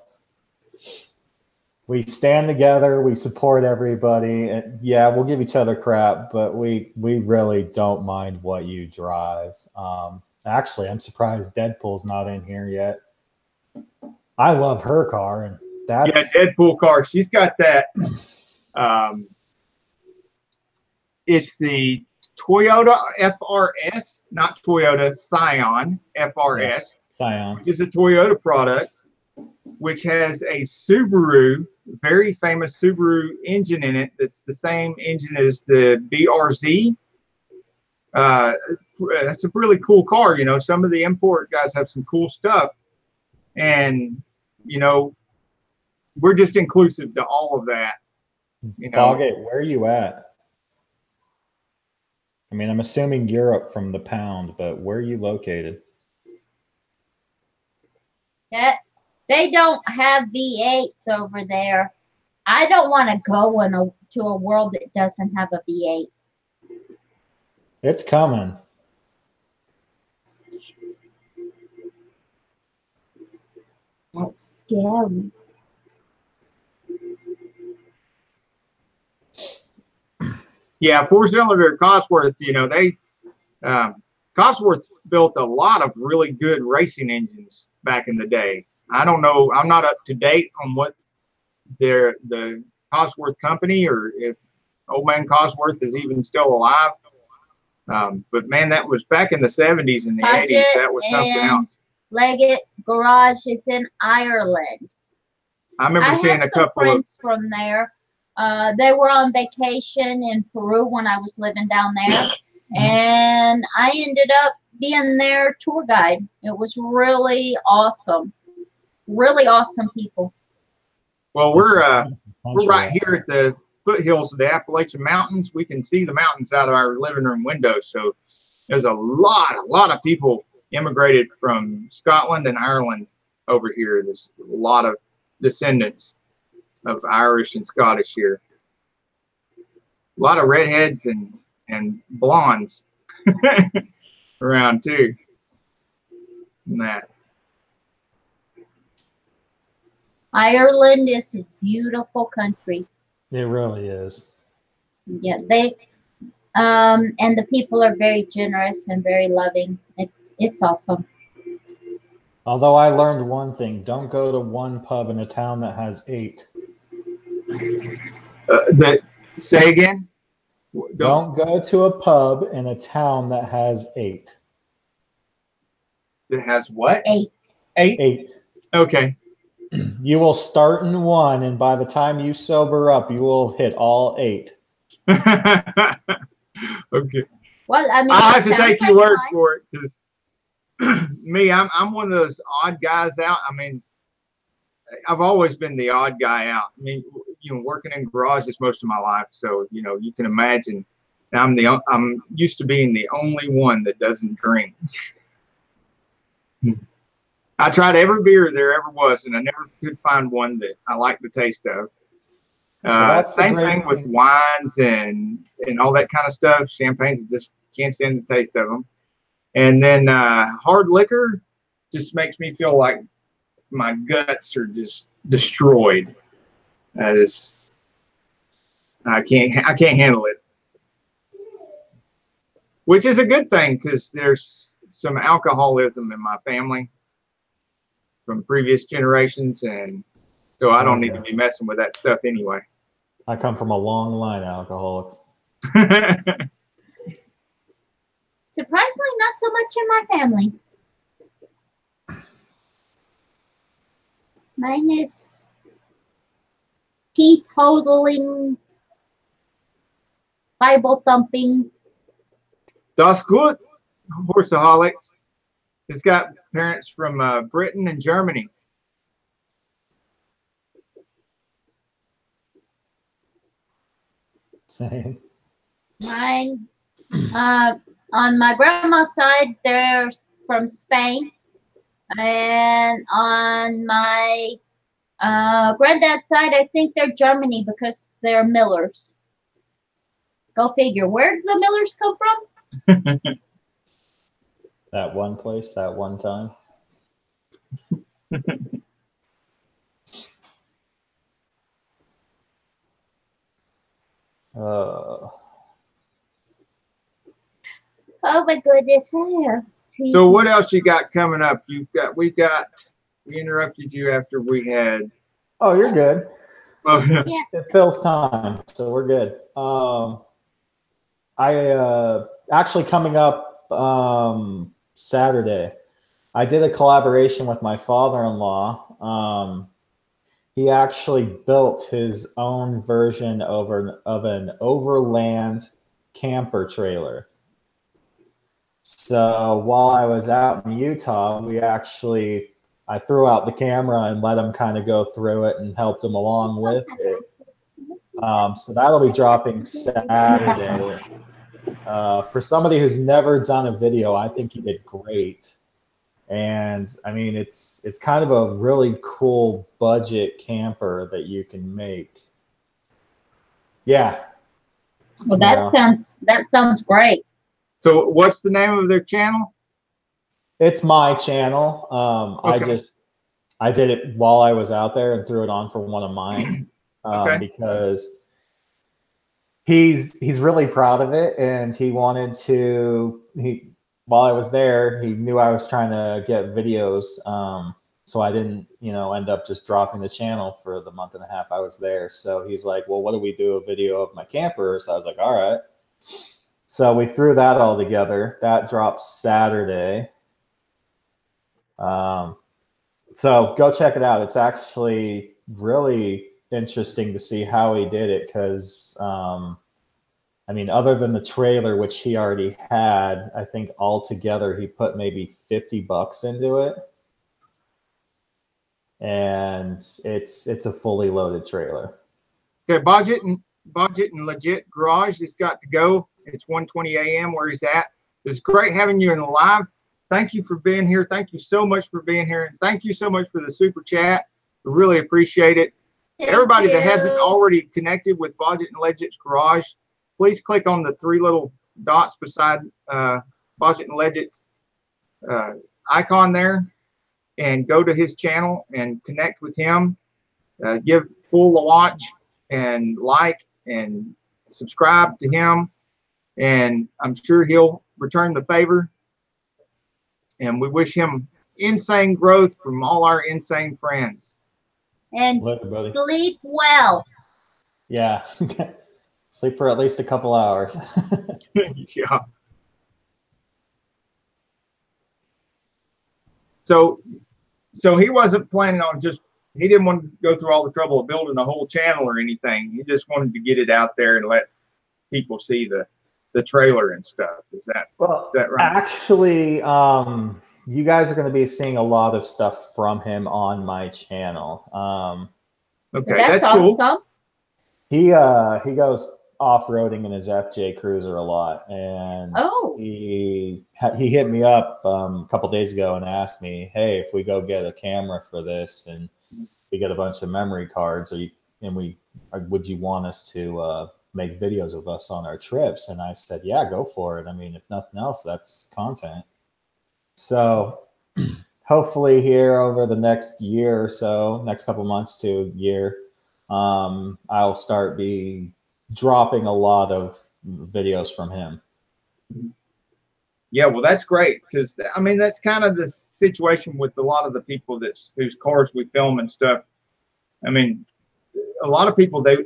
We stand together. We support everybody. And yeah, we'll give each other crap, but we really don't mind what you drive. Actually, I'm surprised Deadpool's not in here yet. I love her car, and that's Deadpool car. She's got that. It's the Toyota FRS, not Toyota Scion FRS. Scion, which is a Toyota product, which has a Subaru, very famous Subaru engine in it. That's the same engine as the BRZ. That's a really cool car. You know, some of the import guys have some cool stuff, and you know, we're just inclusive to all of that. You know, Boggett, where are you at? I mean, I'm assuming Europe from the pound, but where are you located? They don't have V8s over there. I don't want to go to a world that doesn't have a V8. It's coming. That's scary. Yeah, four-cylinder Cosworth, you know, Cosworth built a lot of really good racing engines back in the day. I don't know, I'm not up to date on what the Cosworth company, or if old man Cosworth is even still alive. But man, that was back in the 70s and the 80s. That was something else. Leggett Garage is in Ireland. I remember seeing a couple of friends from there. They were on vacation in Peru when I was living down there, and I ended up being their tour guide. It was really awesome. Really awesome people. Well, we're right here at the foothills of the Appalachian Mountains. We can see the mountains out of our living room window. So there's a lot of people immigrated from Scotland and Ireland over here. There's a lot of descendants of Irish and Scottish here. A lot of redheads and blondes around too. And that. Ireland is a beautiful country. It really is. Yeah, and the people are very generous and very loving. It's awesome. Although I learned one thing: don't go to one pub in a town that has 8. Say again? Don't go to a pub in a town that has 8. That has what? 8. 8? Okay. You will start in 1, and by the time you sober up, you will hit all 8. Okay. Well, I mean, I have to sounds take like your word fun. for it because me, I'm one of those odd guys out. I mean, I've always been the odd guy out. I mean, working in garages most of my life, so you can imagine. I'm used to being the only one that doesn't drink. I tried every beer there ever was, and I never could find one that I liked the taste of. Same thing with wines and all that kind of stuff. Champagnes, just can't stand the taste of them. And then hard liquor just makes me feel like my guts are just destroyed. I can't handle it. Which is a good thing because there's some alcoholism in my family from previous generations, and so I don't need to be messing with that stuff anyway. I come from a long line of alcoholics. Surprisingly, not so much in my family. Mine is teetotaling, Bible thumping. Das gut, horseaholics. It's got parents from Britain and Germany. Same. Mine, on my grandma's side, they're from Spain, and on my granddad's side, I think they're Germany because they're Millers. Go figure. Where did the Millers come from? That one place, that one time. Oh my goodness! So what else you got coming up? We interrupted you after we had. Oh, you're good. Yeah. It fills time, so we're good. I actually coming up Saturday, I did a collaboration with my father-in-law. He actually built his own version of an overland camper trailer. So while I was out in Utah, I threw out the camera and let him kind of go through it and helped him along with it. So that'll be dropping Saturday. For somebody who's never done a video, I think he did great. And I mean, it's kind of a really cool budget camper that you can make. Yeah. Well, that sounds great. So what's the name of their channel? It's my channel. Okay. I did it while I was out there and threw it on for one of mine because he's really proud of it, and he wanted to. While I was there, he knew I was trying to get videos, so I didn't, end up just dropping the channel for the month and a half I was there. So he's like, "Well, what do we do? A video of my camper?" So I was like, "All right." So we threw that all together. That drops Saturday. So go check it out. It's actually really interesting to see how he did it because. I mean, other than the trailer, which he already had, I think altogether he put maybe $50 into it. And it's a fully loaded trailer. Okay, budget and legit garage. It's got to go. It's 1:20 a.m. where he's at. It's great having you in the live. Thank you for being here. Thank you so much for being here. And thank you so much for the super chat. We really appreciate it. Everybody that hasn't already connected with Budget and Legit's garage, please click on the 3 little dots beside Budget and Legit's icon there and go to his channel and connect with him. Give full a watch and like and subscribe to him. And I'm sure he'll return the favor. And we wish him insane growth from all our insane friends. And sleep well. Yeah. Sleep for at least a couple hours. Yeah. So he wasn't planning on he didn't want to go through all the trouble of building a whole channel or anything. He just wanted to get it out there and let people see the trailer and stuff. Is that right? Actually, you guys are going to be seeing a lot of stuff from him on my channel. Okay, that's cool. Awesome. He goes off-roading in his FJ Cruiser a lot, and he hit me up a couple days ago and asked me, hey, if we go get a camera for this and we get a bunch of memory cards, would you want us to make videos of us on our trips? And I said, yeah, go for it. I mean, if nothing else, that's content. So hopefully here over the next year or so, next couple months to a year, I'll start dropping a lot of videos from him. Yeah, well, that's great, because I mean, that's kind of the situation with a lot of the people whose cars we film and stuff. I mean, a lot of people, they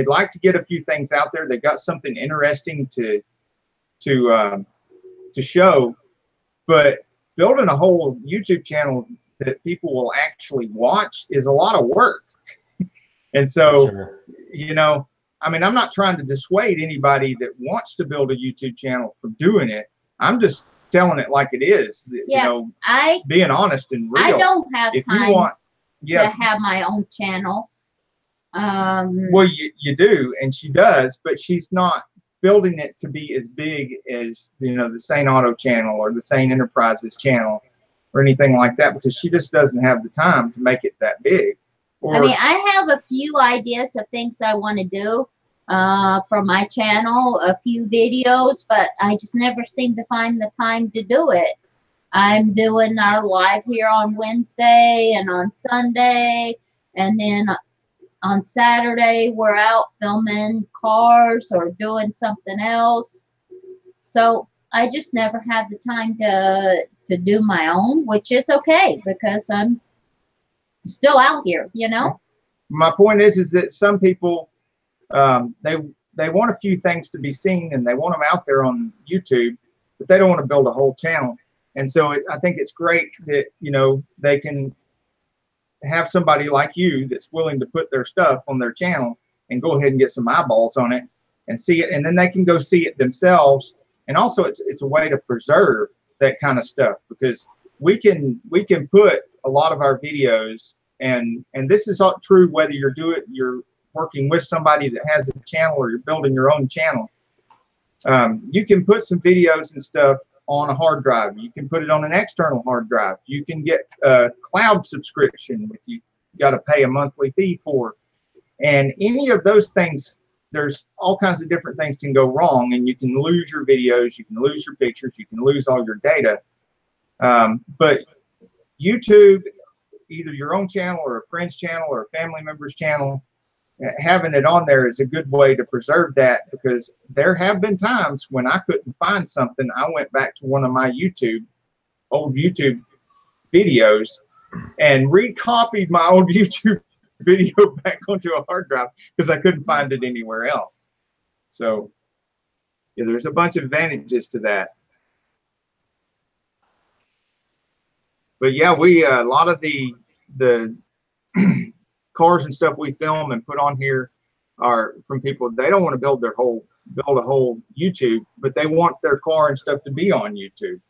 like to get a few things out there. They got something interesting to show, but building a whole YouTube channel that people will actually watch is a lot of work. And so, Sure. you know, I mean, I'm not trying to dissuade anybody that wants to build a YouTube channel from doing it. I'm just telling it like it is. Yeah, you know, being honest and real. I don't have time to have my own channel. Well, you do, and she does, but she's not building it to be as big as, you know, the Saneauto channel or the Sane Enterprises channel or anything like that, because she just doesn't have the time to make it that big. I mean, I have a few ideas of things I want to do for my channel, a few videos, but I just never seem to find the time to do it. I'm doing our live here on Wednesday and on Sunday, and then on Saturday we're out filming cars or doing something else. So I just never had the time to do my own, which is okay because I'm still out here, you know. My point is that some people they want a few things to be seen and they want them out there on YouTube, but they don't want to build a whole channel. And so I think it's great that, you know, they can have somebody like you that's willing to put their stuff on their channel and go ahead and get some eyeballs on it and see it, and then they can go see it themselves. And also it's a way to preserve that kind of stuff, because we can put a lot of our videos, and this is all true whether you're working with somebody that has a channel or you're building your own channel. You can put some videos and stuff on a hard drive. You can put it on an external hard drive. You can get a cloud subscription with you got to pay a monthly fee for. And any of those things, there's all kinds of different things can go wrong, and you can lose your videos, you can lose your pictures, you can lose all your data. But YouTube, either your own channel or a friend's channel or a family member's channel, having it on there is a good way to preserve that, because there have been times when I couldn't find something. I went back to one of my old YouTube videos and recopied my old YouTube video back onto a hard drive because I couldn't find it anywhere else. So yeah, there's a bunch of advantages to that. But yeah, a lot of the cars and stuff we film and put on here are from people. They don't want to build a whole YouTube, but they want their car and stuff to be on YouTube,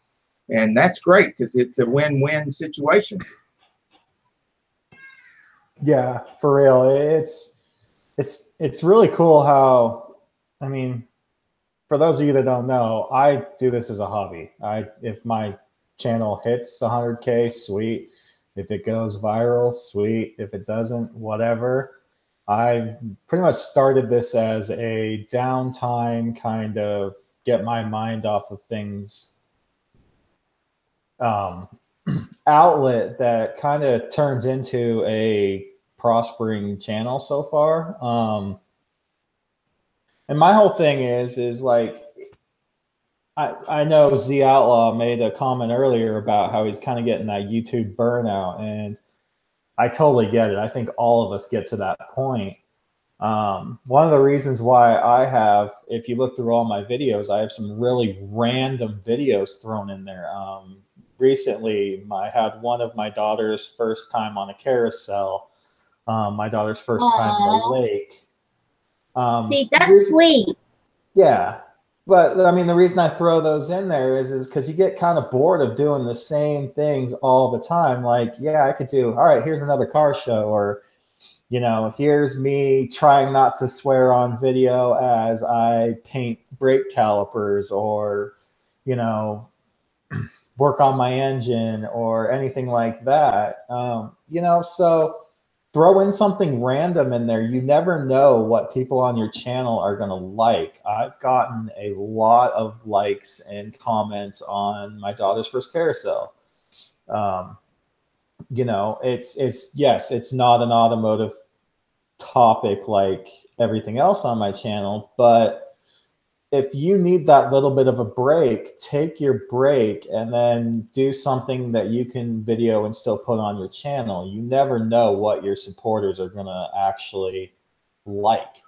and that's great because it's a win-win situation. Yeah, for real. It's really cool how, I mean, for those of you that don't know, I do this as a hobby. If my channel hits 100K, sweet. If it goes viral, sweet. If it doesn't, whatever. I pretty much started this as a downtime kind of get my mind off of things outlet that kind of turns into a prospering channel so far. And my whole thing is like, I know Z Outlaw made a comment earlier about how he's kind of getting that YouTube burnout, and I totally get it. I think all of us get to that point. One of the reasons why I have, if you look through all my videos, I have some really random videos thrown in there. Recently, I had one of my daughter's first time on a carousel, my daughter's first time in the lake. See, that's sweet. Yeah. But I mean, the reason I throw those in there is because you get kind of bored of doing the same things all the time. Like, yeah, I could do, all right, here's another car show, or, you know, here's me trying not to swear on video as I paint brake calipers, or, you know, work on my engine or anything like that. You know, so throw in something random in there. You never know what people on your channel are going to like. I've gotten a lot of likes and comments on my daughter's first carousel. You know, yes, it's not an automotive topic like everything else on my channel, but if you need that little bit of a break, take your break and then do something that you can video and still put on your channel. You never know what your supporters are going to actually like.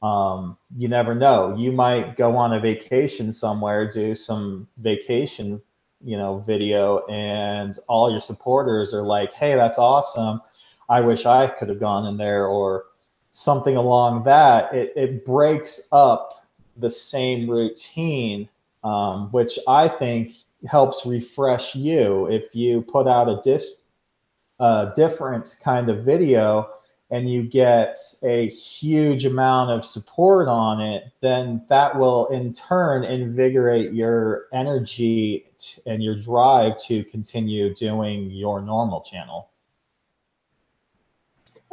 You never know. You might go on a vacation somewhere, do some vacation, you know, video, and all your supporters are like, hey, that's awesome. I wish I could have gone in there, or something along that. It breaks up the same routine, which I think helps refresh you. If you put out a different kind of video and you get a huge amount of support on it, then that will in turn invigorate your energy and your drive to continue doing your normal channel.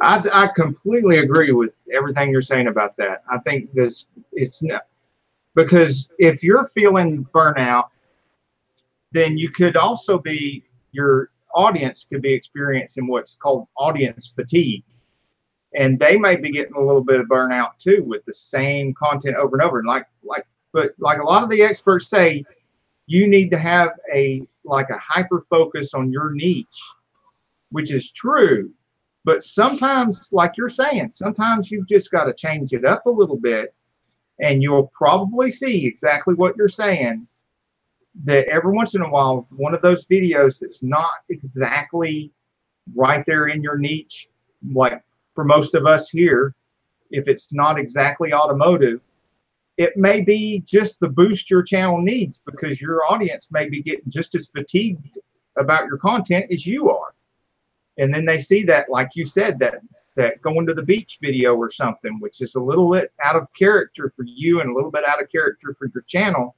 I completely agree with everything you're saying about that. I think this, it's not, because if you're feeling burnout, then you could also be, your audience could be experiencing what's called audience fatigue. And they may be getting a little bit of burnout too with the same content over and over. And but like a lot of the experts say, you need to have a hyper focus on your niche, which is true. But sometimes, like you're saying, sometimes you've just got to change it up a little bit. And you'll probably see exactly what you're saying, that every once in a while, one of those videos that's not exactly right there in your niche, like for most of us here, if it's not exactly automotive, it may be just the boost your channel needs, because your audience may be getting just as fatigued about your content as you are. And then they see that, like you said, that going to the beach video or something, which is a little bit out of character for you and a little bit out of character for your channel.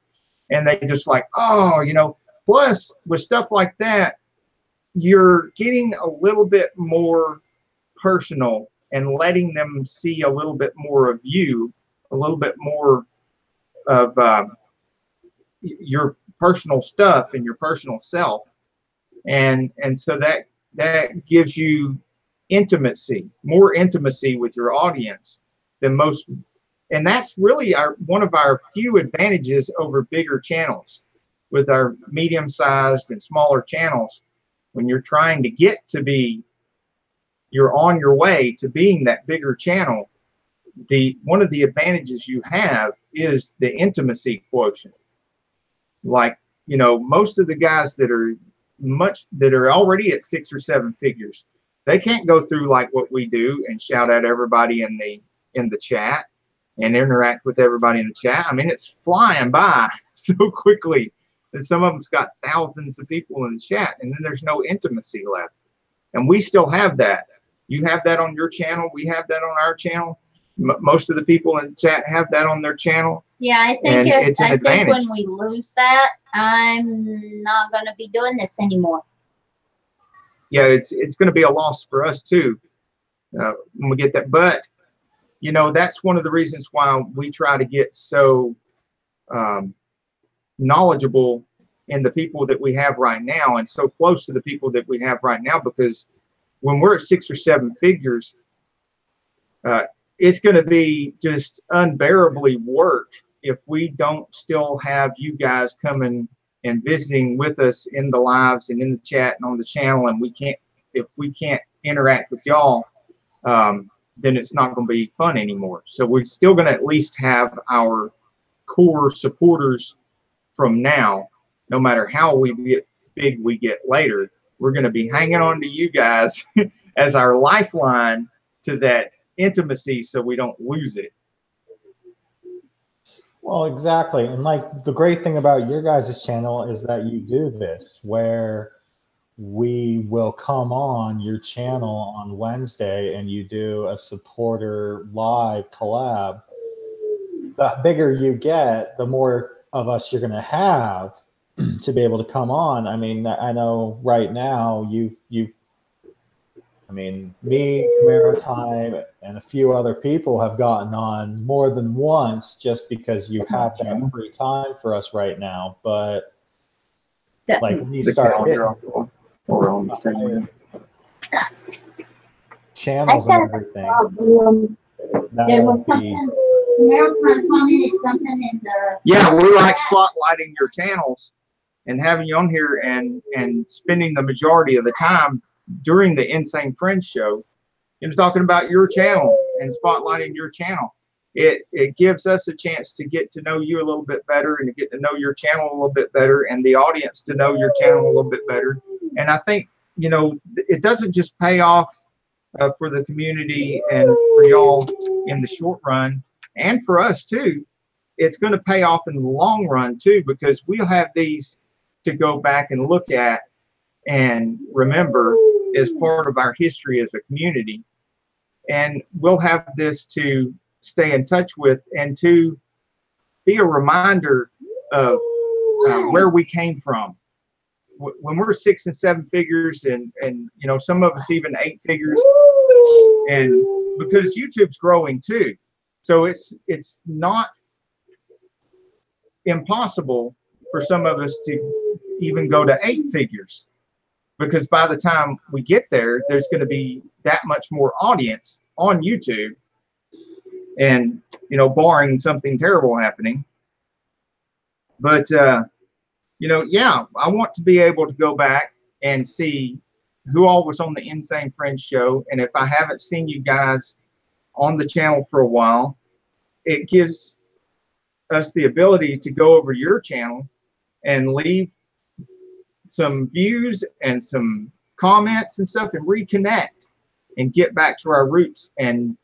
And they just like, oh, you know, plus with stuff like that, you're getting a little bit more personal and letting them see a little bit more of you, a little bit more of your personal stuff and your personal self. And so that gives you intimacy, more intimacy with your audience than most. And that's really one of our few advantages over bigger channels. With our medium-sized and smaller channels, when you're trying to get to be, you're on your way to being that bigger channel, one of the advantages you have is the intimacy quotient. Like, you know, most of the guys that are already at 6 or 7 figures, they can't go through like what we do and shout at everybody in the chat and interact with everybody in the chat. I mean, it's flying by so quickly that some of them's got thousands of people in the chat, and then there's no intimacy left. And we still have that. You have that on your channel. We have that on our channel. Most of the people in the chat have that on their channel. Yeah, I think I think when we lose that, I'm not going to be doing this anymore. Yeah, it's going to be a loss for us too when we get that. But you know, that's one of the reasons why we try to get so knowledgeable in the people that we have right now, and so close to the people that we have right now, because when we're at 6 or 7 figures, it's going to be just unbearably work if we don't still have you guys coming and visiting with us in the lives and in the chat and on the channel. And if we can't interact with y'all, then it's not going to be fun anymore. So we're still going to at least have our core supporters from now, no matter how big we get later. We're going to be hanging on to you guys as our lifeline to that intimacy, so we don't lose it. Well, exactly. And like the great thing about your guys' channel is that you do this where we will come on your channel on Wednesday and you do a supporter live collab. The bigger you get, the more of us you're going to have to be able to come on. I mean, I know right now I mean, me, Camaro Time, and a few other people have gotten on more than once just because you have that free time for us right now. But like when you start hitting channels and everything, There was something. Camaro Time commented something in the. Yeah, we like spotlighting your channels and having you on here and spending the majority of the time during the Insane Friends show, talking about your channel and spotlighting your channel. It gives us a chance to get to know you a little bit better and to get to know your channel a little bit better and the audience to know your channel a little bit better. And I think, it doesn't just pay off for the community and for y'all in the short run, and for us too. It's going to pay off in the long run too, because we'll have these to go back and look at and remember as part of our history as a community. And we'll have this to stay in touch with and to be a reminder of where we came from. When we're 6 and 7 figures and some of us even 8 figures, and because YouTube's growing too. So it's not impossible for some of us to even go to 8 figures, because by the time we get there, there's going to be that much more audience on YouTube, and barring something terrible happening. But yeah, I want to be able to go back and see who all was on the Insane Friends show, and if I haven't seen you guys on the channel for a while, it gives us the ability to go over your channel and leave some views and some comments and stuff and reconnect and get back to our roots. And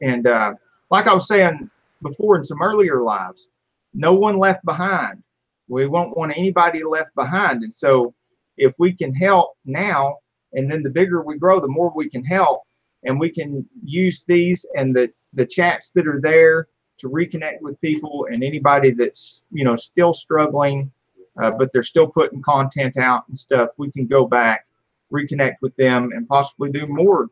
like I was saying before in some earlier lives, no one left behind. We won't want anybody left behind. And so if we can help now, and then the bigger we grow, the more we can help, and we can use these and the chats that are there to reconnect with people, and anybody that's still struggling, but they're still putting content out and stuff, we can go back, reconnect with them, and possibly do more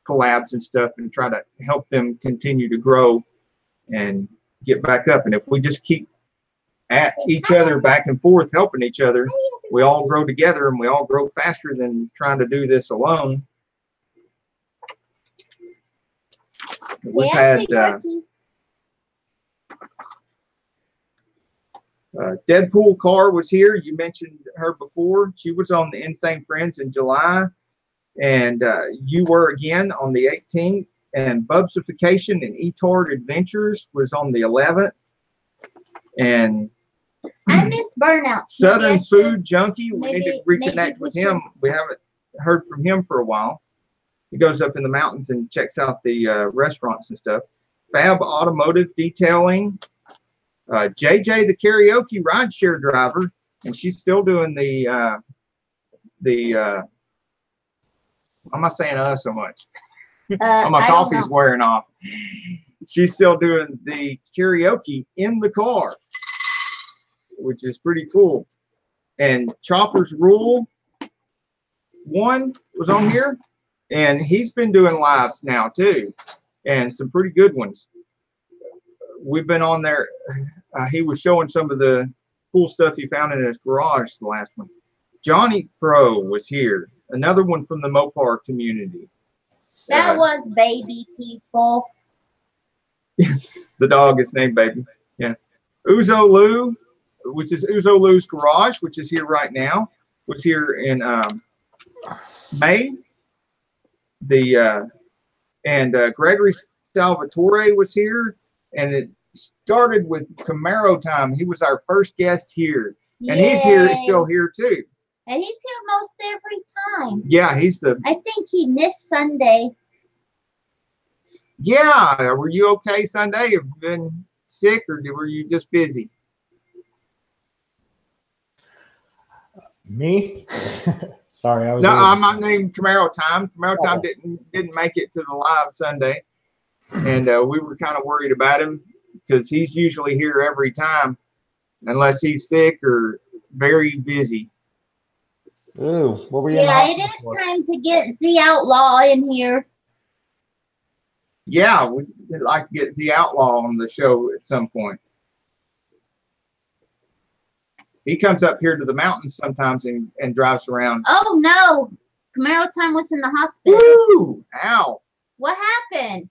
collabs and stuff, and try to help them continue to grow and get back up. And if we just keep at each other back and forth, helping each other, we all grow together, and we all grow faster than trying to do this alone. We've had Deadpool Car was here. You mentioned her before. She was on the Insane Friends in July, and you were again on the 18th. And Bubsification and Etard Adventures was on the 11th. And I miss Burnout. Southern Food Junkie, we need to reconnect with him. We haven't heard from him for a while. He goes up in the mountains and checks out the restaurants and stuff. Fab Automotive Detailing. JJ, the karaoke rideshare driver, and she's still doing the why am I saying so much? My coffee's wearing off. She's still doing the karaoke in the car, which is pretty cool. And Chopper's Rule 1 was on here, and he's been doing lives now too, and some pretty good ones. We've been on there. He was showing some of the cool stuff he found in his garage, the last one. Johnny Pro was here, another one from the Mopar community. That was Baby People. The dog is named Baby. Yeah. Uzo Lou, which is Uzo Lou's garage, which is here right now, was here in May. And Gregory Salvatore was here, and it started with Camaro Time. He was our first guest here, and he's still here too. And he's here most every time. Yeah, I think he missed Sunday. Yeah, were you okay Sunday? You've been sick, or were you just busy? Me? Sorry, I was. No, I'm not named Camaro Time. Camaro Time didn't make it to the live Sunday, and we were kind of worried about him because he's usually here every time, unless he's sick or very busy. Ooh, what were you? Yeah, it is time to get the Outlaw in here. Yeah, we'd like to get the Outlaw on the show at some point. He comes up here to the mountains sometimes and drives around. Oh no, Camaro Time was in the hospital. Woo! Ow! What happened?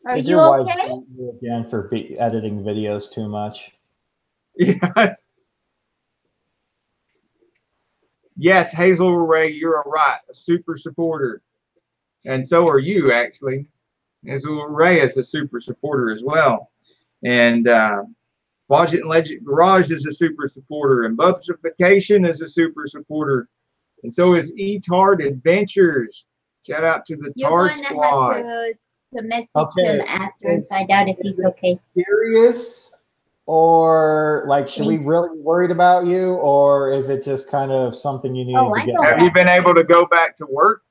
Are Did you your wife okay? beat you again for editing videos too much? Yes. Yes, Hazel Ray, you're right. A super supporter. And so are you, actually. Hazel Ray is a super supporter as well. And Budget and Legend Garage is a super supporter. And Bubsification is a super supporter. And so is E-Tard Adventures. Shout out to the Tard Squad. You're going to message him after and find out if he's okay. Serious? Or like, should we really be worried about you, or is it just kind of something you need to get? Have you been able to go back to work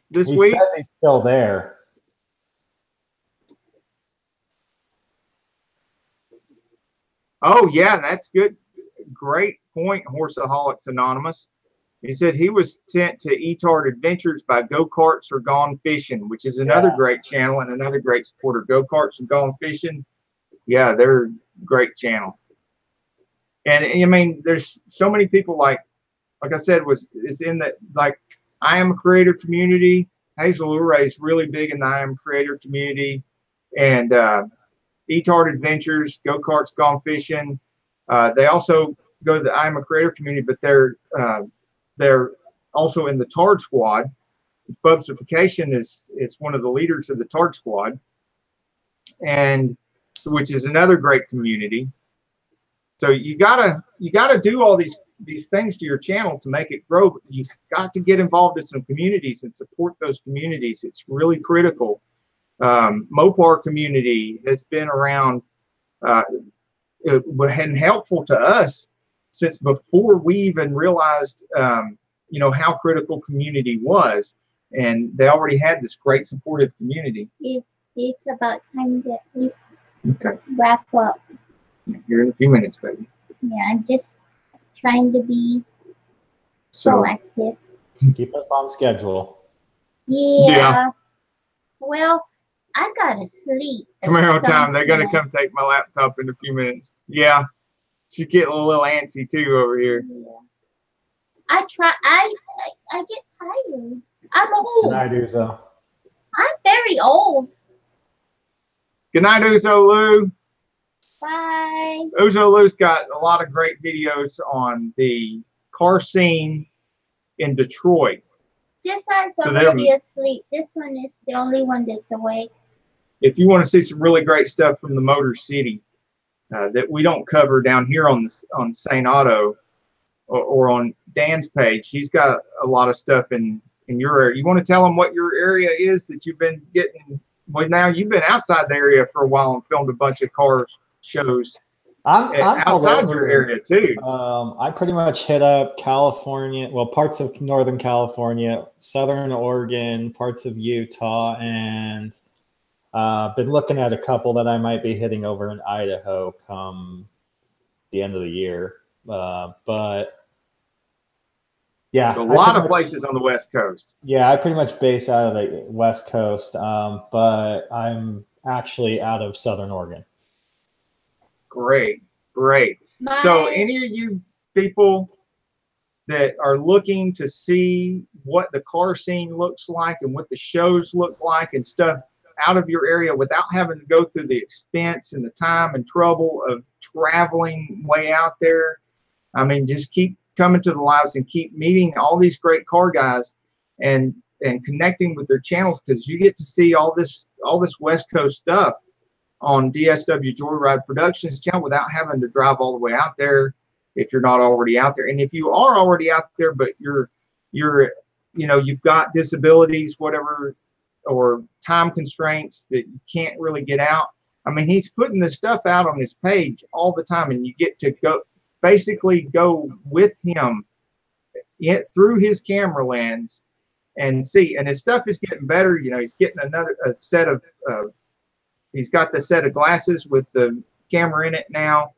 this week? He says he's still there. Oh yeah, that's good. Great point, Horseaholics Anonymous. He says he was sent to E-Tard Adventures by Go Karts or Gone Fishing, which is another great channel and another great supporter. Go Karts and Gone Fishing. Yeah, they're a great channel. And I mean, there's so many people like I said, is in the I Am a Creator community. Hazel Ure is really big in the I Am a Creator community. And E-Tard Adventures, Go Karts, Gone Fishing. They also go to the I Am a Creator community, but they're also in the Tard Squad. Bubsification is one of the leaders of the Tard Squad, and which is another great community. So you gotta do all these things to your channel to make it grow. But you've got to get involved in some communities and support those communities. It's really critical. Mopar community has been around and helpful to us since before we even realized how critical community was, and they already had this great supportive community. It's about time that we wrap up. Here in a few minutes, baby. Yeah, I'm just trying to be proactive. Keep us on schedule. Yeah. Well, I gotta sleep. Camaro Time. They're gonna come take my laptop in a few minutes. Yeah, she's getting a little antsy too over here. Yeah. I get tired. I'm old. Good night, Uzo. I'm very old. Good night, Uzo Lou. Bye. Uzo Lou's got a lot of great videos on the car scene in Detroit. This one's already asleep. This one is the only one that's awake. If you want to see some really great stuff from the Motor City that we don't cover down here on Saneauto or on Dan's page, he's got a lot of stuff in your area. You want to tell him what your area is that you've been getting? Well, now you've been outside the area for a while and filmed a bunch of car shows. I'm outside your area too. I pretty much hit up California, well, parts of Northern California, Southern Oregon, parts of Utah, and been looking at a couple that I might be hitting over in Idaho come the end of the year. But yeah, a lot of places on the West Coast. Yeah, I pretty much base out of the West Coast, but I'm actually out of Southern Oregon. Great. So any of you people that are looking to see what the car scene looks like and what the shows look like and stuff out of your area without having to go through the expense and the time and trouble of traveling way out there, I mean, just keep coming to the lives and keep meeting all these great car guys and connecting with their channels, because you get to see all this West Coast stuff on DSW Joyride Productions channel without having to drive all the way out there if you're not already out there. And if you are already out there, but you've got disabilities, whatever or time constraints that you can't really get out. I mean, he's putting this stuff out on his page all the time, and you get to basically go with him through his camera lens and see. And his stuff is getting better. You know, he's getting a set of he's got the set of glasses with the camera in it now,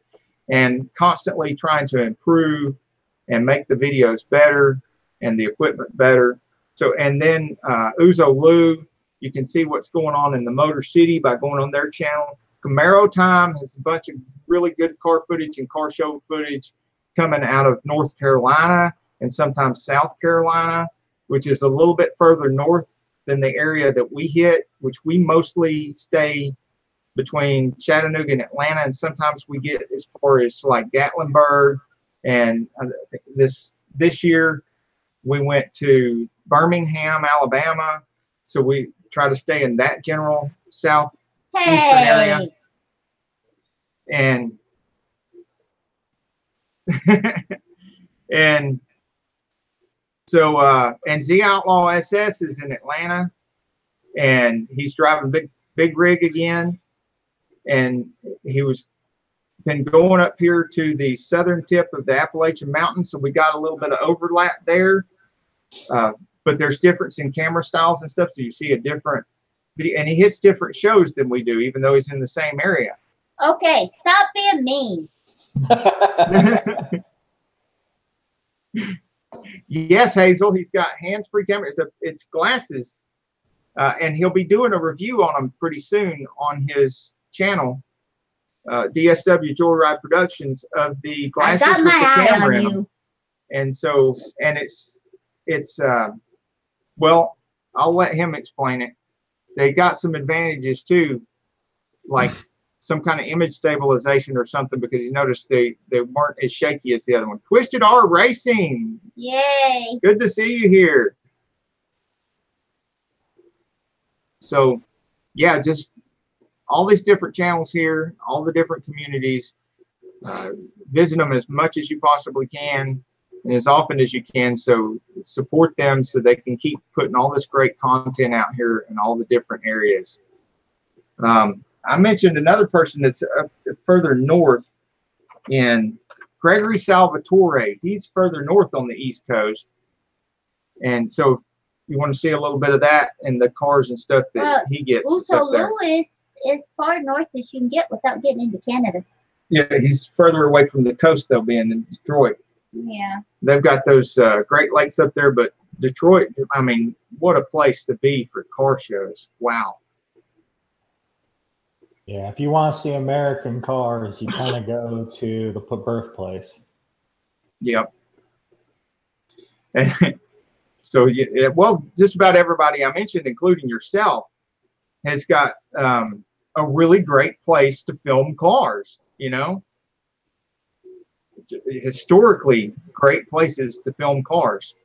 and constantly trying to improve and make the videos better and the equipment better. So, and then Uzo Lou, you can see what's going on in the Motor City by going on their channel. Camaro Time has a bunch of really good car footage and car show footage coming out of North Carolina and sometimes South Carolina, which is a little bit further north than the area that we hit, which we mostly stay between Chattanooga and Atlanta, and sometimes we get as far as like Gatlinburg. And this year we went to Birmingham, Alabama, so we try to stay in that general southeastern area. And and so and Z Outlaw SS is in Atlanta, and he's driving big rig again, and he was been going up here to the southern tip of the Appalachian Mountains, so we got a little bit of overlap there. But there's difference in camera styles and stuff, so you see a different video, and he hits different shows than we do, even though he's in the same area. Okay, stop being mean. Yes, Hazel, he's got hands-free camera. It's glasses, and he'll be doing a review on them pretty soon on his channel, DSW Joyride Productions, of the glasses with the camera in them. And so, and it's well, I'll let him explain it. They got some advantages too, like some kind of image stabilization or something, because you noticed they weren't as shaky as the other one. Twisted R Racing. Yay. Good to see you here. So, yeah, just all these different channels here, all the different communities. Visit them as much as you possibly can and as often as you can. So support them so they can keep putting all this great content out here in all the different areas. I mentioned another person that's further north in Gregory Salvatore. He's further north on the East Coast. And so if you want to see a little bit of that and the cars and stuff that he gets. So Lewis is far north as you can get without getting into Canada. Yeah, he's further away from the coast, though, being in Detroit. Yeah. They've got those Great Lakes up there, but Detroit, I mean, what a place to be for car shows. Wow. Yeah, if you want to see American cars, you kind of go to the birthplace. Yep. So, yeah, well, just about everybody I mentioned, including yourself, has got a really great place to film cars, you know? Historically great places to film cars.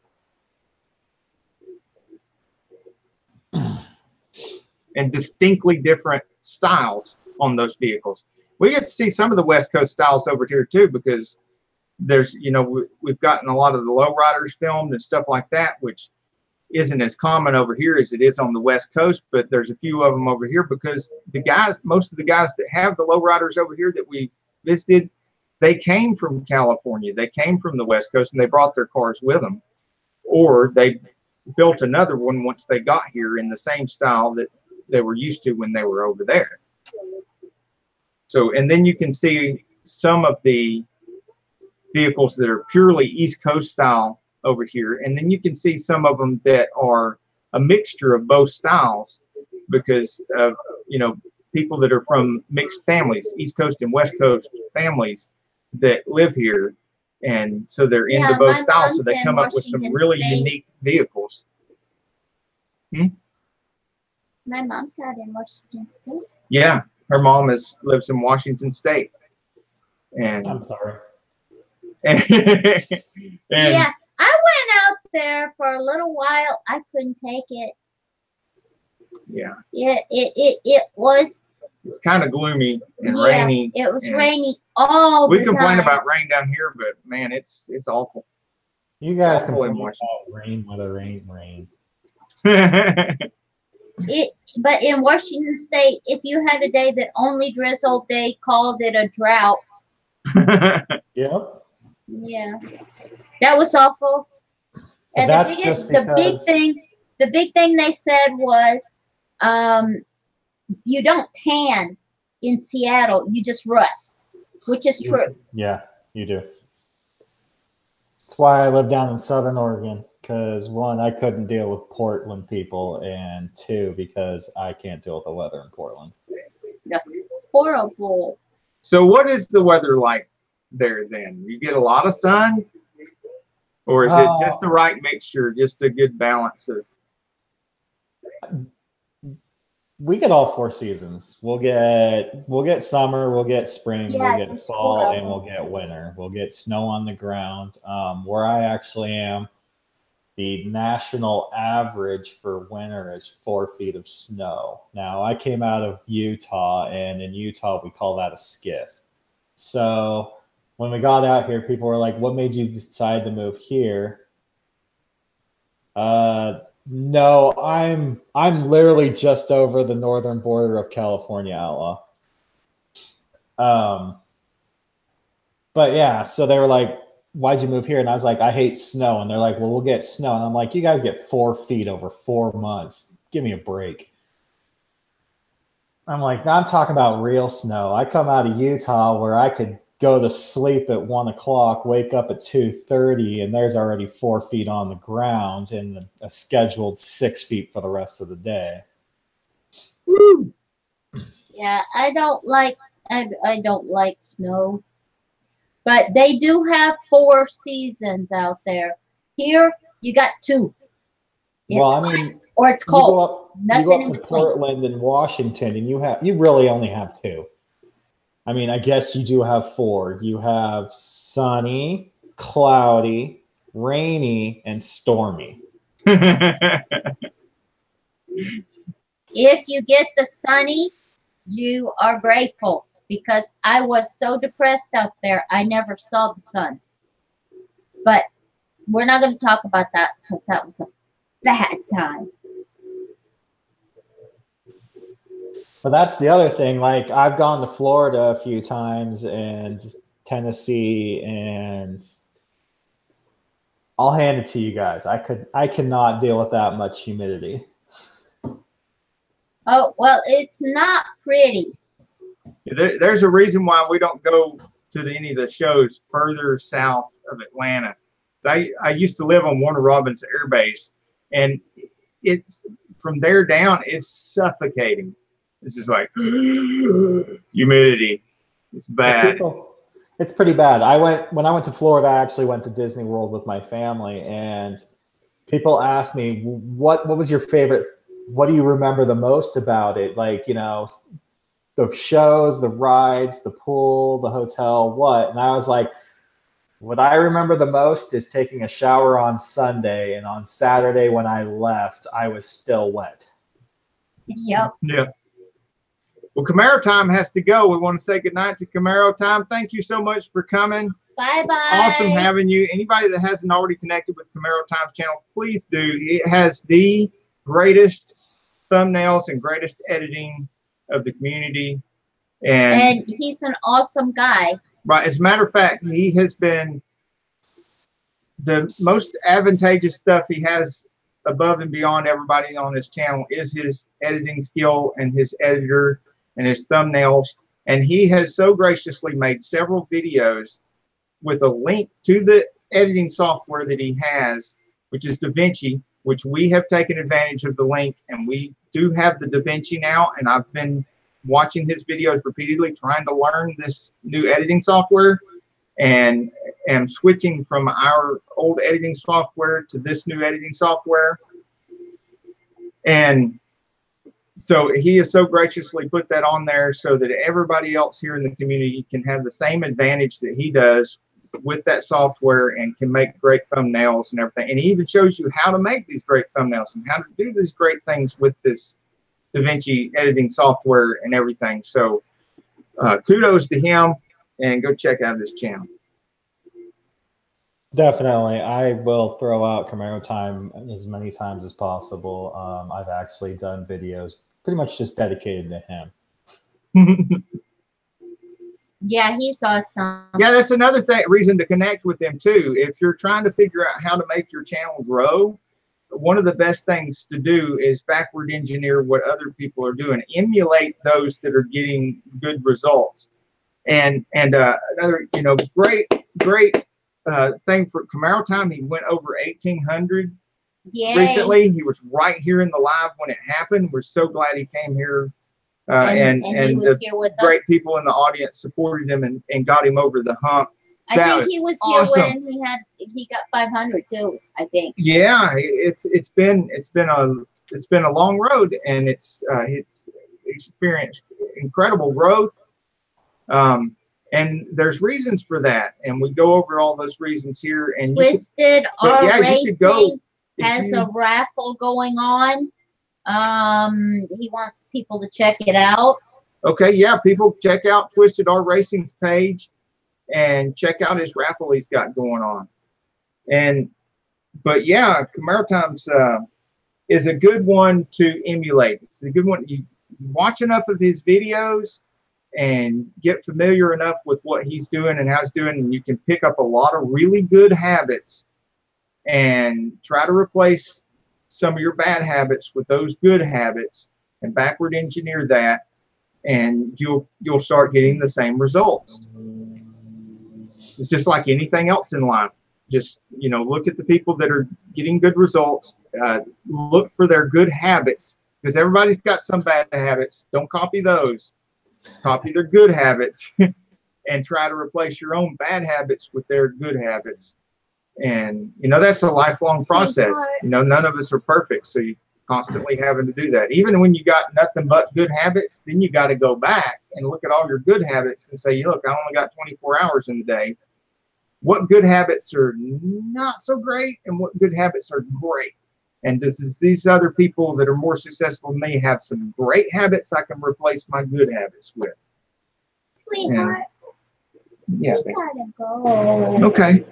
And distinctly different styles on those vehicles. We get to see some of the West Coast styles over here too, because there's, you know, we've gotten a lot of the lowriders filmed and stuff like that, which isn't as common over here as it is on the West Coast, but there's a few of them over here because the guys, most of the guys that have the lowriders over here that we visited, they came from California, they came from the West Coast, and they brought their cars with them, or they built another one once they got here in the same style that they were used to when they were over there. So, and then you can see some of the vehicles that are purely East Coast style over here, and then you can see some of them that are a mixture of both styles because of, you know, people that are from mixed families, East Coast and West Coast families that live here, and so they're into both styles, so they come up with some really unique vehicles. My mom's out in Washington State. Yeah, her mom lives in Washington State. And I'm sorry. Yeah, I went out there for a little while. I couldn't take it. Yeah. Yeah, it was. It's kind of gloomy and rainy. It was rainy all the time. We complain about rain down here, but man, it's awful. You guys complain about rain, weather, rain. But in Washington State, if you had a day that only drizzled, they called it a drought. Yep. Yeah, that was awful. But And that's just because the big thing they said was, you don't tan in Seattle, you just rust, which is true. Yeah, you do. That's why I live down in Southern Oregon, because one, I couldn't deal with Portland people, and two, because I can't deal with the weather in Portland. That's horrible. So what is the weather like there then? You get a lot of sun? Or is it just the right mixture, just a good balance of? We get all 4 seasons. We'll get summer, we'll get spring, we'll get fall, and we'll get winter. We'll get snow on the ground. Where I actually am, the national average for winter is 4 feet of snow. Now, I came out of Utah, and in Utah, we call that a skiff. So when we got out here, people were like, what made you decide to move here? No, I'm literally just over the northern border of California, Outlaw. But yeah, so they were like, why'd you move here? And I was like, I hate snow. And they're like, well, we'll get snow. And I'm like, you guys get 4 feet over 4 months. Give me a break. I'm like, I'm talking about real snow. I come out of Utah where I could go to sleep at 1 o'clock, wake up at 2:30, and there's already 4 feet on the ground and a scheduled 6 feet for the rest of the day. Woo! Yeah, I don't like snow. But they do have 4 seasons out there. Here, you got 2. It's well, I mean, or it's cold. You go up to Portland and Washington, and you really only have 2. I mean, I guess you do have 4. You have sunny, cloudy, rainy, and stormy. If you get the sunny, you are grateful, because I was so depressed out there, I never saw the sun. But we're not going to talk about that, because that was a bad time. But that's the other thing. Like, I've gone to Florida a few times and Tennessee, and I'll hand it to you guys. I cannot deal with that much humidity. Oh, well, it's not pretty. There's a reason why we don't go to any of the shows further south of Atlanta. I used to live on Warner Robins Air Base, and it's from there down, it's suffocating. It's just like humidity. It's bad. It's pretty bad. When I went to Florida, I actually went to Disney World with my family, and people asked me, what was your favorite? What do you remember the most about it? Like, you know, the shows, the rides, the pool, the hotel, what? And I was like, what I remember the most is taking a shower on Sunday, and on Saturday when I left, I was still wet. Yep. Yeah. Well, Camaro Time has to go. We want to say goodnight to Camaro Time. Thank you so much for coming. Bye-bye. Awesome having you. Anybody that hasn't already connected with Camaro Time's channel, please do. It has the greatest thumbnails and greatest editing of the community. And he's an awesome guy. Right. As a matter of fact, he has been the most advantageous stuff he has above and beyond everybody on his channel is his editing skill and his editor and his thumbnails. And he has so graciously made several videos with a link to the editing software that he has, which is DaVinci, which we have taken advantage of the link, and we do have the DaVinci now, and I've been watching his videos repeatedly trying to learn this new editing software, and am switching from our old editing software to this new editing software. And so he has so graciously put that on there so that everybody else here in the community can have the same advantage that he does with that software and can make great thumbnails and everything. And he even shows you how to make these great thumbnails and how to do these great things with this DaVinci editing software and everything. So kudos to him, and go check out his channel. Definitely. I will throw out Camaro time as many times as possible. I've actually done videos pretty much just dedicated to him. Yeah, he's awesome. Yeah, that's another reason to connect with them too. If you're trying to figure out how to make your channel grow, one of the best things to do is backward engineer what other people are doing. Emulate those that are getting good results. And another, you know, great thing for Camaro time, he went over 1,800 recently. He was right here in the live when it happened. We're so glad he came here. And the great people in the audience supported him and got him over the hump. I think he was here when he got 500 too, I think. Yeah, it's been a long road, and it's experienced incredible growth. And there's reasons for that, and we go over all those reasons here. And Twisted Racing has a raffle going on. He wants people to check it out. Okay, yeah, people check out Twisted R Racing's page and check out his raffle he's got going on. But yeah, Camaro Times is a good one to emulate. It's a good one. You watch enough of his videos and get familiar enough with what he's doing and how he's doing, and you can pick up a lot of really good habits and try to replace some of your bad habits with those good habits and backward engineer that, and you'll start getting the same results. It's just like anything else in life. Just, you know, look at the people that are getting good results. Look for their good habits, because everybody's got some bad habits. Don't copy those. Copy their good habits and try to replace your own bad habits with their good habits. And, you know, that's a lifelong process. You know, none of us are perfect, so you constantly having to do that. Even when you got nothing but good habits, then you got to go back and look at all your good habits and say, look, I only got 24 hours in the day. What good habits are not so great and what good habits are great? And these other people that are more successful than me have some great habits I can replace my good habits with. Sweetheart, yeah, we gotta go. Okay.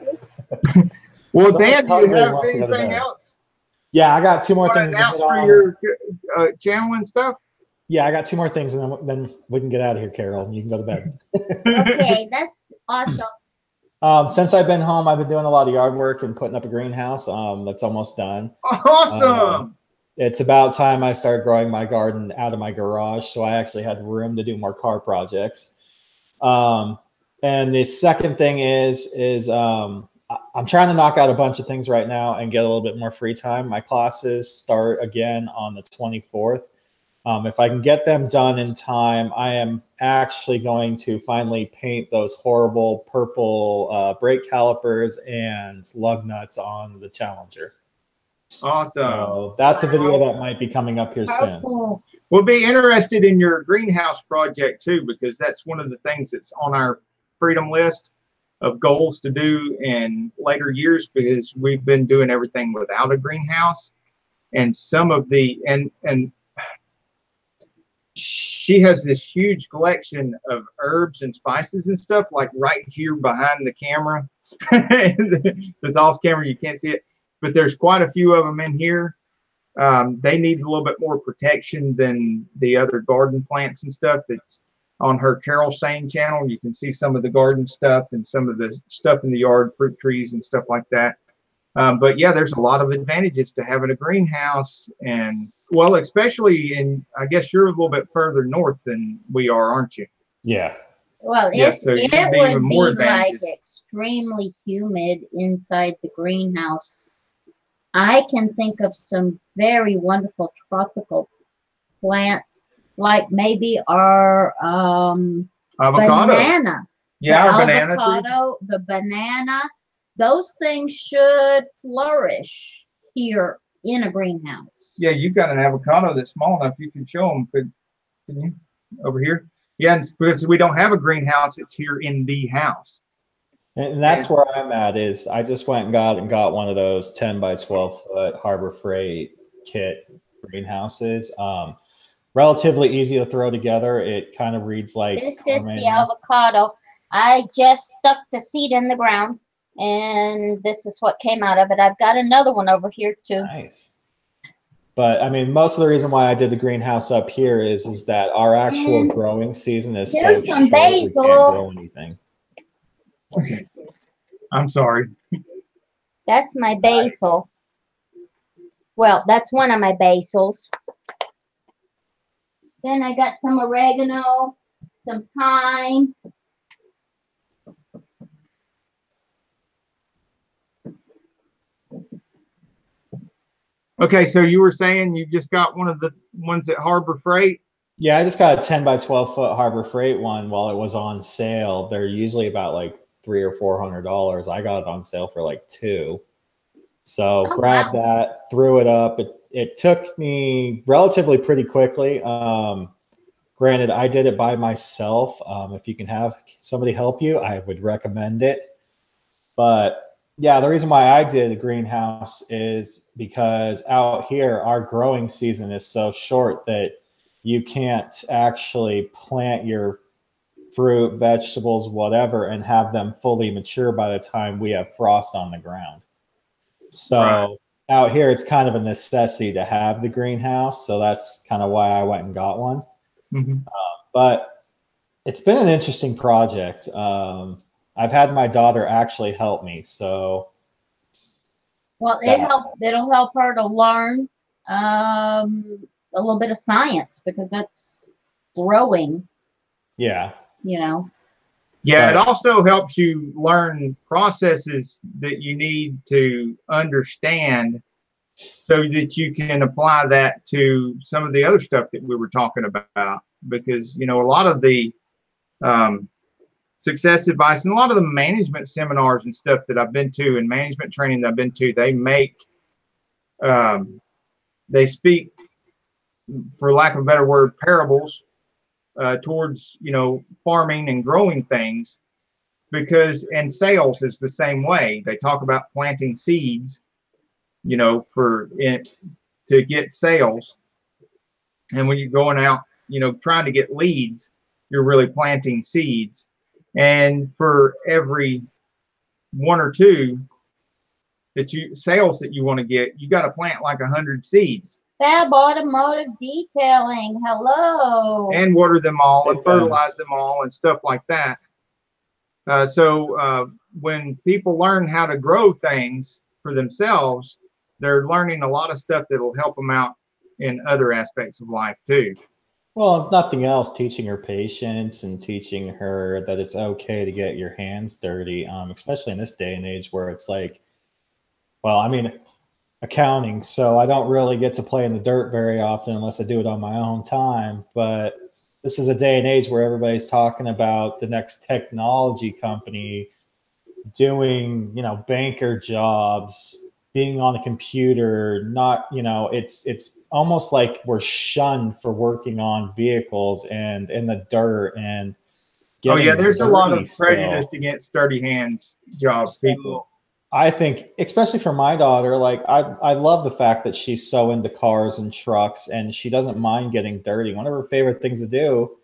Well, Dan, do you have anything else? Yeah, I got two more things to hit for your channel and stuff. Yeah, I got two more things, and then we can get out of here, Carol. You can go to bed. Okay, that's awesome. Since I've been home, I've been doing a lot of yard work and putting up a greenhouse. That's almost done. Awesome. It's about time I started growing my garden out of my garage, so I actually had room to do more car projects. And the second thing is I'm trying to knock out a bunch of things right now and get a little bit more free time. My classes start again on the 24th. If I can get them done in time, I am actually going to finally paint those horrible purple brake calipers and lug nuts on the Challenger. Awesome. So that's a video that might be coming up here soon. We'll be interested in your greenhouse project too, because that's one of the things that's on our freedom list of goals to do in later years, because we've been doing everything without a greenhouse. And some of the and she has this huge collection of herbs and spices and stuff, like right here behind the camera. It's off camera, you can't see it, but there's quite a few of them in here. They need a little bit more protection than the other garden plants and stuff. That's on her Carol Sane channel. You can see some of the garden stuff and some of the stuff in the yard, fruit trees and stuff like that. But yeah, there's a lot of advantages to having a greenhouse, and well, especially in, I guess you're a little bit further north than we are, aren't you? Yeah. Well, yeah, so it would be like extremely humid inside the greenhouse. I can think of some very wonderful tropical plants, like maybe our avocado. Banana. Yeah, the our banana avocado, trees. The banana. Those things should flourish here in a greenhouse. Yeah, you've got an avocado that's small enough. You can show them. Can you? Over here? Yeah, because we don't have a greenhouse. It's here in the house. And that's where I'm at. Is I just went and got one of those 10 by 12 foot Harbor Freight kit greenhouses. Relatively easy to throw together. It kind of reads like this is the avocado. I just stuck the seed in the ground. And this is what came out of it. I've got another one over here too. Nice. But I mean, most of the reason why I did the greenhouse up here is that our actual growing season is so There's some short, we can't basil. grow anything. Okay. I'm sorry. That's my basil. Well, that's one of my basils. Then I got some oregano, some thyme. Okay, so you were saying you just got one of the ones at Harbor Freight? Yeah, I just got a 10 by 12 foot Harbor Freight one while it was on sale. They're usually about like $300 or $400. I got it on sale for like $2. So grabbed that, threw it up. It took me relatively pretty quickly. Granted, I did it by myself. If you can have somebody help you, I would recommend it. But yeah, the reason why I did a greenhouse is because out here, our growing season is so short that you can't actually plant your fruit, vegetables, whatever, and have them fully mature by the time we have frost on the ground. So out here, it's kind of a necessity to have the greenhouse. So that's kind of why I went and got one. But it's been an interesting project. I've had my daughter actually help me. So, well, it'll help her to learn a little bit of science because that's growing. Yeah. You know. Yeah, it also helps you learn processes that you need to understand so that you can apply that to some of the other stuff that we were talking about. Because, you know, a lot of the success advice and a lot of the management seminars and stuff that I've been to and management training that I've been to, they speak, for lack of a better word, parables towards, you know, farming and growing things, because, and sales is the same way. They talk about planting seeds, you know, to get sales. And when you're going out, you know, trying to get leads, you're really planting seeds. And for every one or two sales that you want to get, you got to plant like 100 seeds. Fab Automotive Detailing, hello. And water them all and fertilize them all and stuff like that. So when people learn how to grow things for themselves, they're learning a lot of stuff that will help them out in other aspects of life too. Well, if nothing else, teaching her patience and teaching her that it's okay to get your hands dirty, especially in this day and age where it's like, well, I mean, accounting, so I don't really get to play in the dirt very often unless I do it on my own time. But this is a day and age where everybody's talking about the next technology company doing, you know, banker jobs, being on a computer, not, you know, it's almost like we're shunned for working on vehicles and in the dirt and getting there's a lot of prejudice still against dirty hands jobs people. I think, especially for my daughter, like I love the fact that she's so into cars and trucks and she doesn't mind getting dirty. One of her favorite things to do,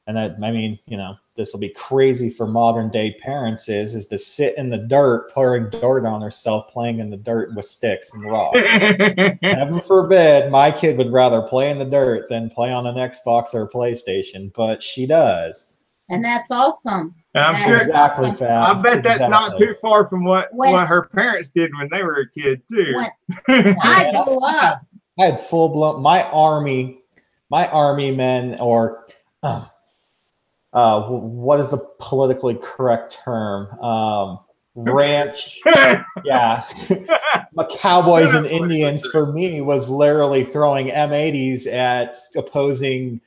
and that, I mean, you know, this will be crazy for modern day parents, is to sit in the dirt, pouring dirt on herself, playing in the dirt with sticks and rocks. Heaven forbid my kid would rather play in the dirt than play on an Xbox or a PlayStation, but she does. And that's awesome. And I'm sure exactly. I bet that's not too far from what her parents did when they were a kid too. I grew up. I had full blown my army men, or what is the politically correct term? Ranch. Yeah. My cowboys and Indians for me was literally throwing M80s at opposing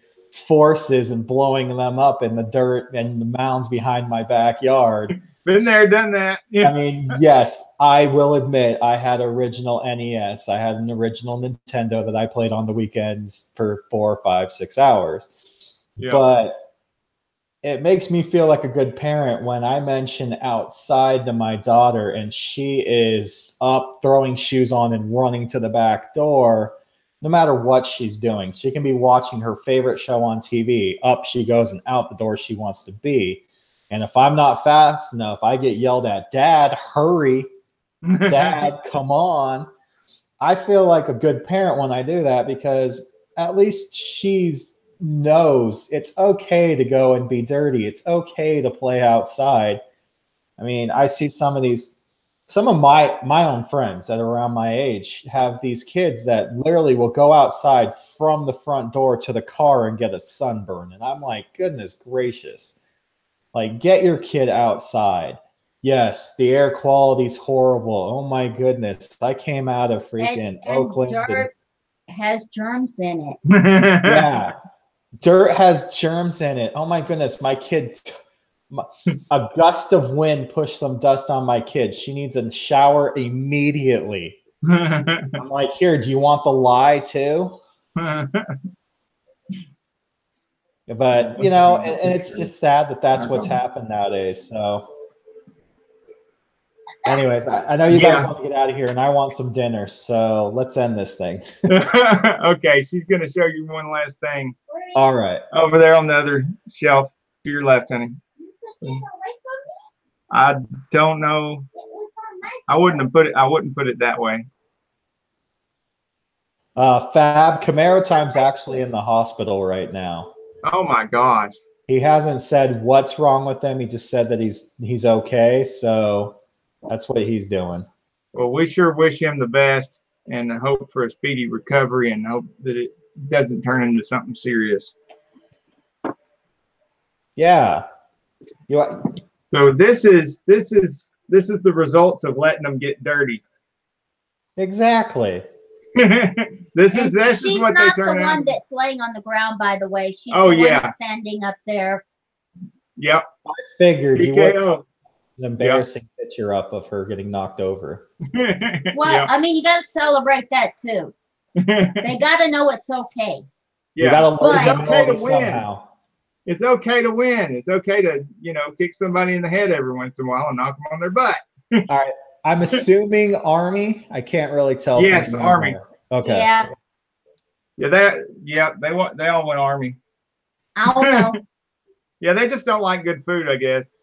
forces and blowing them up in the dirt and the mounds behind my backyard. Been there, done that. Yeah. I mean, yes, I will admit I had original NES. I had an original Nintendo that I played on the weekends for 4, 5, 6 hours. Yeah. But it makes me feel like a good parent when I mention outside to my daughter and she is up throwing shoes on and running to the back door. No matter what she's doing, she can be watching her favorite show on TV. Up she goes and out the door she wants to be. And if I'm not fast enough, I get yelled at, Dad, hurry. Dad, come on. I feel like a good parent when I do that because at least she's knows it's okay to go and be dirty. It's okay to play outside. I mean, I see some of my own friends that are around my age have these kids that literally will go outside from the front door to the car and get a sunburn. And I'm like, goodness gracious. Like, get your kid outside. Yes, the air quality's horrible. Oh my goodness. I came out of freaking Oakland. Dirt has germs in it. Yeah. Dirt has germs in it. Oh my goodness. My kid, a gust of wind pushed some dust on my kid. She needs a shower immediately. I'm like, here, do you want the lie too? But, you know, and it's just sad that that's what's happened nowadays. So anyways, I know you guys want to get out of here and I want some dinner. So let's end this thing. Okay. She's going to show you one last thing. All right. Over there on the other shelf to your left, honey. I don't know. I wouldn't put it that way. Fab Camaro Time's actually in the hospital right now. Oh my gosh. He hasn't said what's wrong with him. He just said that he's okay. So that's what he's doing. Well, we sure wish him the best and hope for a speedy recovery and hope that it doesn't turn into something serious. Yeah. So this is the results of letting them get dirty. Exactly. This is what they turn out. She's not the one that's laying on the ground, by the way. She's the one that's standing up there. Yep. I figured you would PKO. an embarrassing picture up of her getting knocked over. Well, Yep. I mean, you got to celebrate that too. They got to know it's okay. You gotta But let them it's okay know to somehow. It's okay to win. It's okay to, kick somebody in the head every once in a while and knock them on their butt. All right. I'm assuming Army. I can't really tell. Yes, Army. Okay. Yeah. They all went Army. I don't know. Yeah, they just don't like good food, I guess.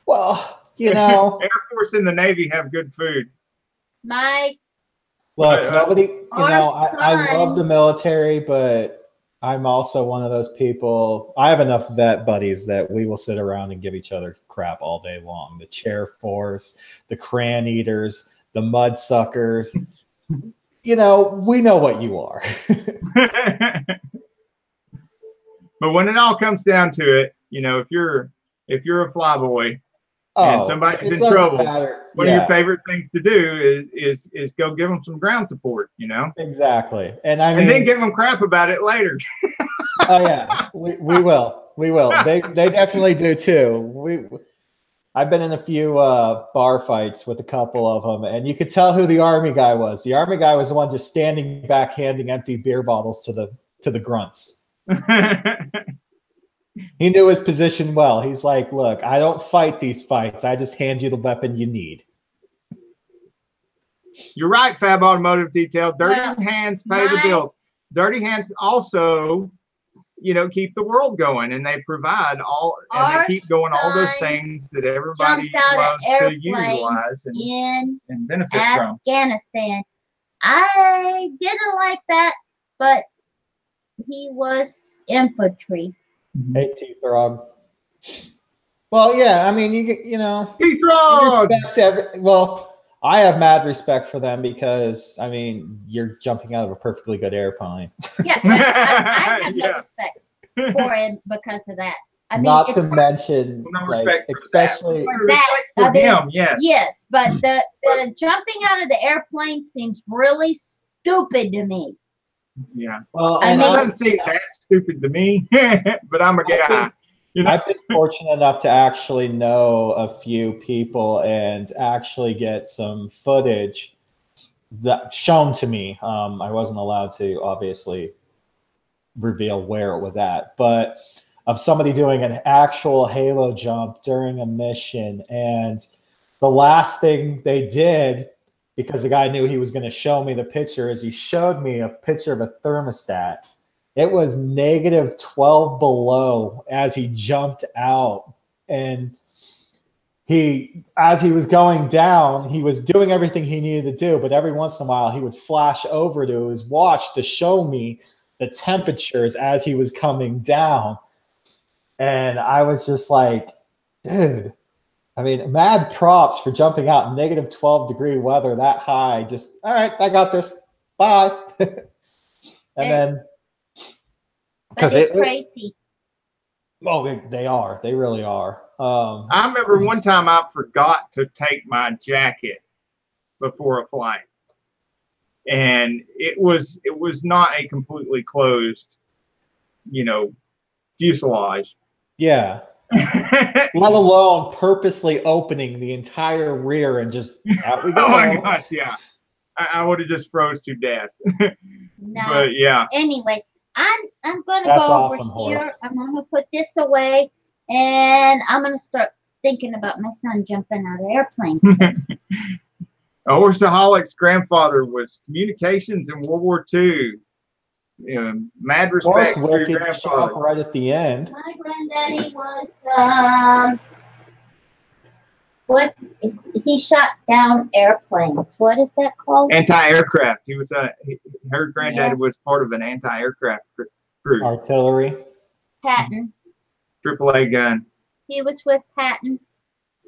Well, you know. Air Force and the Navy have good food. Look, nobody, our I love the military, but I'm also one of those people. I have enough vet buddies that we will sit around and give each other crap all day long. The chair force, the crayon eaters, the mud suckers. We know what you are. But when it all comes down to it, if you're a flyboy and somebody's in trouble, one of your favorite things to do is go give them some ground support. Exactly, and then give them crap about it later. Oh yeah, we will. They definitely do too. I've been in a few bar fights with a couple of them, and you could tell who the Army guy was. The Army guy was the one just standing back, handing empty beer bottles to the grunts. He knew his position well. He's like, look, I don't fight these fights. I just hand you the weapon you need. You're right, Fab Automotive Detail. Dirty hands pay the bills. Dirty hands also, keep the world going, and they provide and they keep going all those things that everybody loves to utilize and benefit from. Afghanistan. I didn't like that, but he was infantry. Hey, T-Throg. Well, yeah, I mean, T-Throg! Well, I have mad respect for them because, I mean, you're jumping out of a perfectly good airplane. Yeah, I have no respect for him because of that. I mean, not to mention, especially for him, yes. Yes, but the jumping out of the airplane seems really stupid to me. Yeah. Well, it doesn't seem that stupid to me, but I'm a guy. I've been fortunate enough to actually know a few people and actually get some footage that shown to me. I wasn't allowed to obviously reveal where it was at, but of somebody doing an actual halo jump during a mission. And the last thing they did, because the guy knew he was going to show me the picture, is he showed me a picture of a thermostat. It was -12 below as he jumped out. And as he was going down, he was doing everything he needed to do, but every once in a while he would flash over to his watch to show me the temperatures as he was coming down. And I was just like, dude, I mean, mad props for jumping out -12-degree weather that high. Just, all right, I got this. Bye. Then, because it's crazy. They are. They really are. I remember one time I forgot to take my jacket before a flight, and it was not a completely closed, fuselage. Yeah. Let alone purposely opening the entire rear and just out we go. Oh my gosh, yeah. I would have just froze to death. No. But yeah. Anyway, I'm gonna That's go awesome, over here. horse. I'm gonna put this away, and I'm gonna start thinking about my son jumping out of airplanes. Horseaholic's grandfather was communications in World War II. Mad respect for your grandfather. Right at the end. My granddaddy was what? He shot down airplanes. What is that called? Anti-aircraft. He was her granddaddy was part of an anti-aircraft crew. Artillery. Patton. AAA gun. He was with Patton.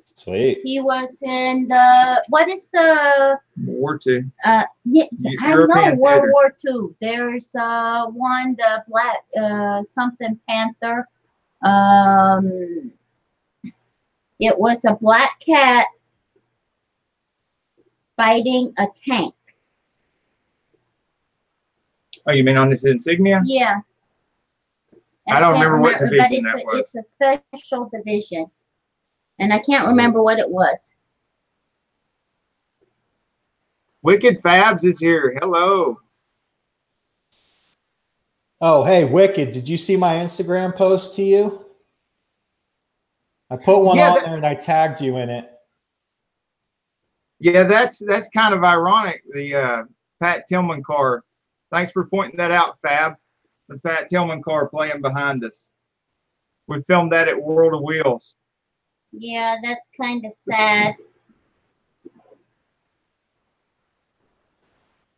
Sweet. He was in the what is the War II. I know European World theater. War II. There's one, the Black something Panther. It was a black cat fighting a tank. Oh, you mean on this insignia? Yeah. I don't remember what division but that was. It's a special division. And I can't remember what it was. Wicked Fabs is here. Hello. Oh, hey, Wicked, did you see my Instagram post to you? I put one on there and I tagged you in it. Yeah, that's kind of ironic. The Pat Tillman car. Thanks for pointing that out, Fab. The Pat Tillman car playing behind us. We filmed that at World of Wheels. Yeah, that's kind of sad.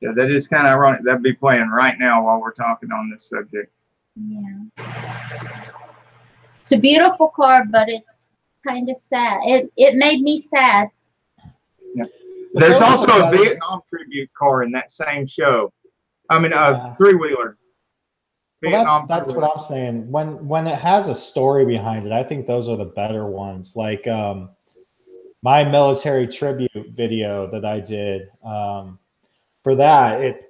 Yeah, that is kind of ironic. That'd be playing right now while we're talking on this subject. Yeah. It's a beautiful car, but it's kind of sad. It made me sad. Yeah. There's also a Vietnam tribute car in that same show. I mean, a three-wheeler. Well, that's what I'm saying. When it has a story behind it, I think those are the better ones. Like my military tribute video that I did. For that,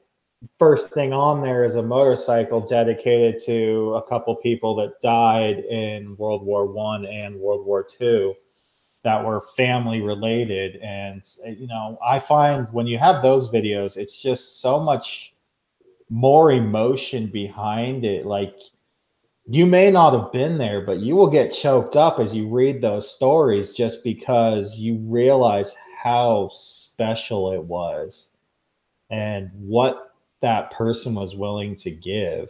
first thing on there is a motorcycle dedicated to a couple people that died in World War I and World War II that were family related. And I find when you have those videos, it's just so much more emotion behind it. Like, you may not have been there, but you will get choked up as you read those stories just because you realize how special it was and what that person was willing to give.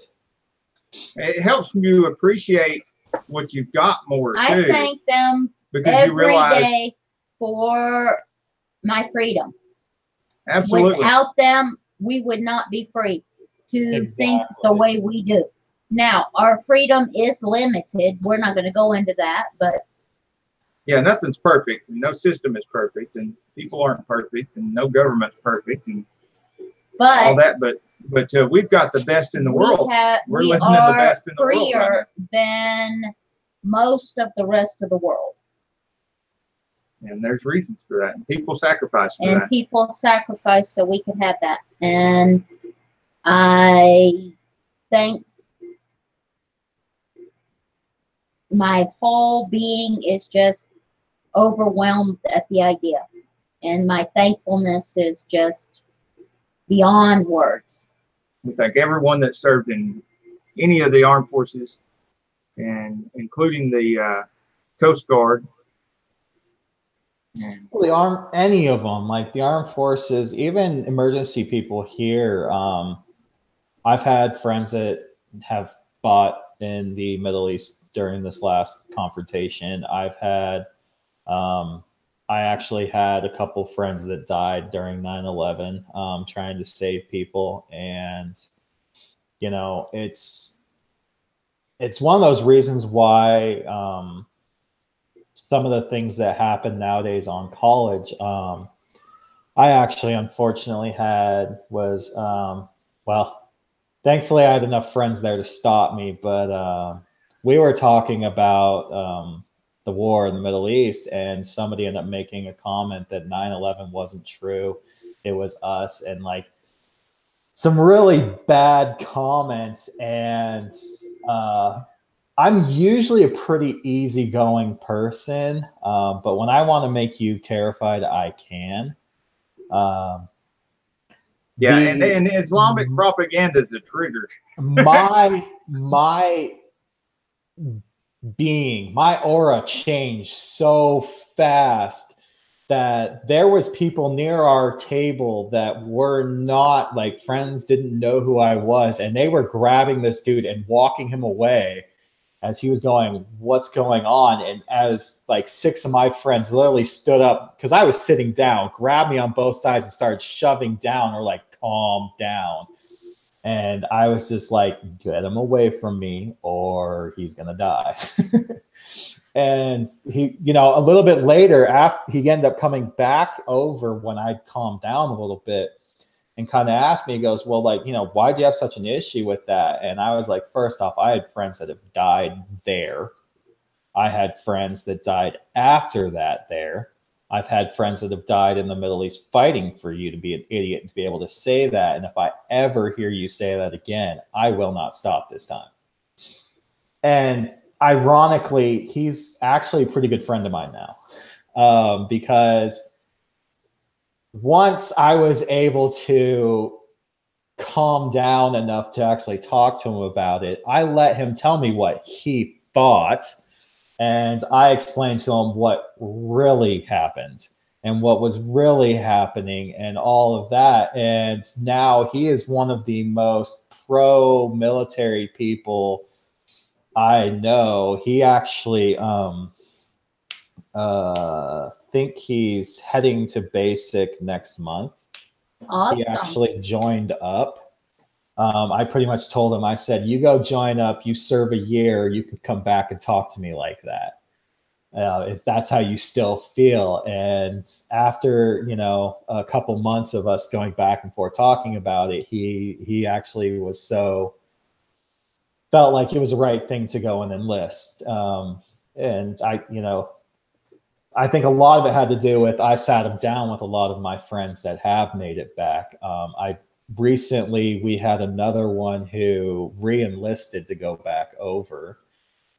It helps you appreciate what you've got more too. I thank them because every day for my freedom. Absolutely. Without them, we would not be free to think the way we do. Now, our freedom is limited. We're not going to go into that, but yeah, nothing's perfect. No system is perfect, and people aren't perfect, and no government's perfect, and all that. But we've got the best in the world. We're living in the best in the world. Freer than most of the rest of the world. And there's reasons for that. And people sacrifice for that. And people sacrifice so we can have that. And I think my whole being is just overwhelmed at the idea. And my thankfulness is just beyond words. We thank everyone that served in any of the armed forces, and including the Coast Guard. Well, any of them, like the armed forces, even emergency people here. I've had friends that have bought in the Middle East during this last confrontation. I've had, I actually had a couple friends that died during 9/11, trying to save people. And, you know, it's one of those reasons why some of the things that happen nowadays on college, I actually unfortunately was, well, thankfully I had enough friends there to stop me, but we were talking about the war in the Middle East, and somebody ended up making a comment that 9/11 wasn't true. It was us, and like some really bad comments. And I'm usually a pretty easygoing person, but when I want to make you terrified, I can. Yeah, and Islamic propaganda is a trigger. my being, my aura changed so fast that there was people near our table that were not like friends, didn't know who I was, and they were grabbing this dude and walking him away as he was going, "What's going on?" And as like 6 of my friends literally stood up, because I was sitting down, grabbed me on both sides and started shoving down, or like, calm down. And I was just like, get him away from me or he's going to die. And he, you know, a little bit later, after he ended up coming back over when I calmed down a little bit and kind of asked me, he goes, well, like, you know, why do you have such an issue with that? And I was like, first off, I had friends that have died there. I had friends that died after that there. I've had friends that have died in the Middle East fighting for you to be an idiot and to be able to say that. And if I ever hear you say that again, I will not stop this time. And ironically, he's actually a pretty good friend of mine now, because once I was able to calm down enough to actually talk to him about it, I let him tell me what he thought. And I explained to him what really happened and what was really happening and all of that. And now he is one of the most pro-military people I know. He actually think he's heading to basic next month. Awesome. He actually joined up. I pretty much told him, I said, you go join up, you serve a year, you can come back and talk to me like that. If that's how you still feel. And after, you know, a couple months of us going back and forth talking about it, he actually was felt like it was the right thing to go and enlist. And I, you know, I think a lot of it had to do with, I sat him down with a lot of my friends that have made it back. Recently, we had another one who re-enlisted to go back over.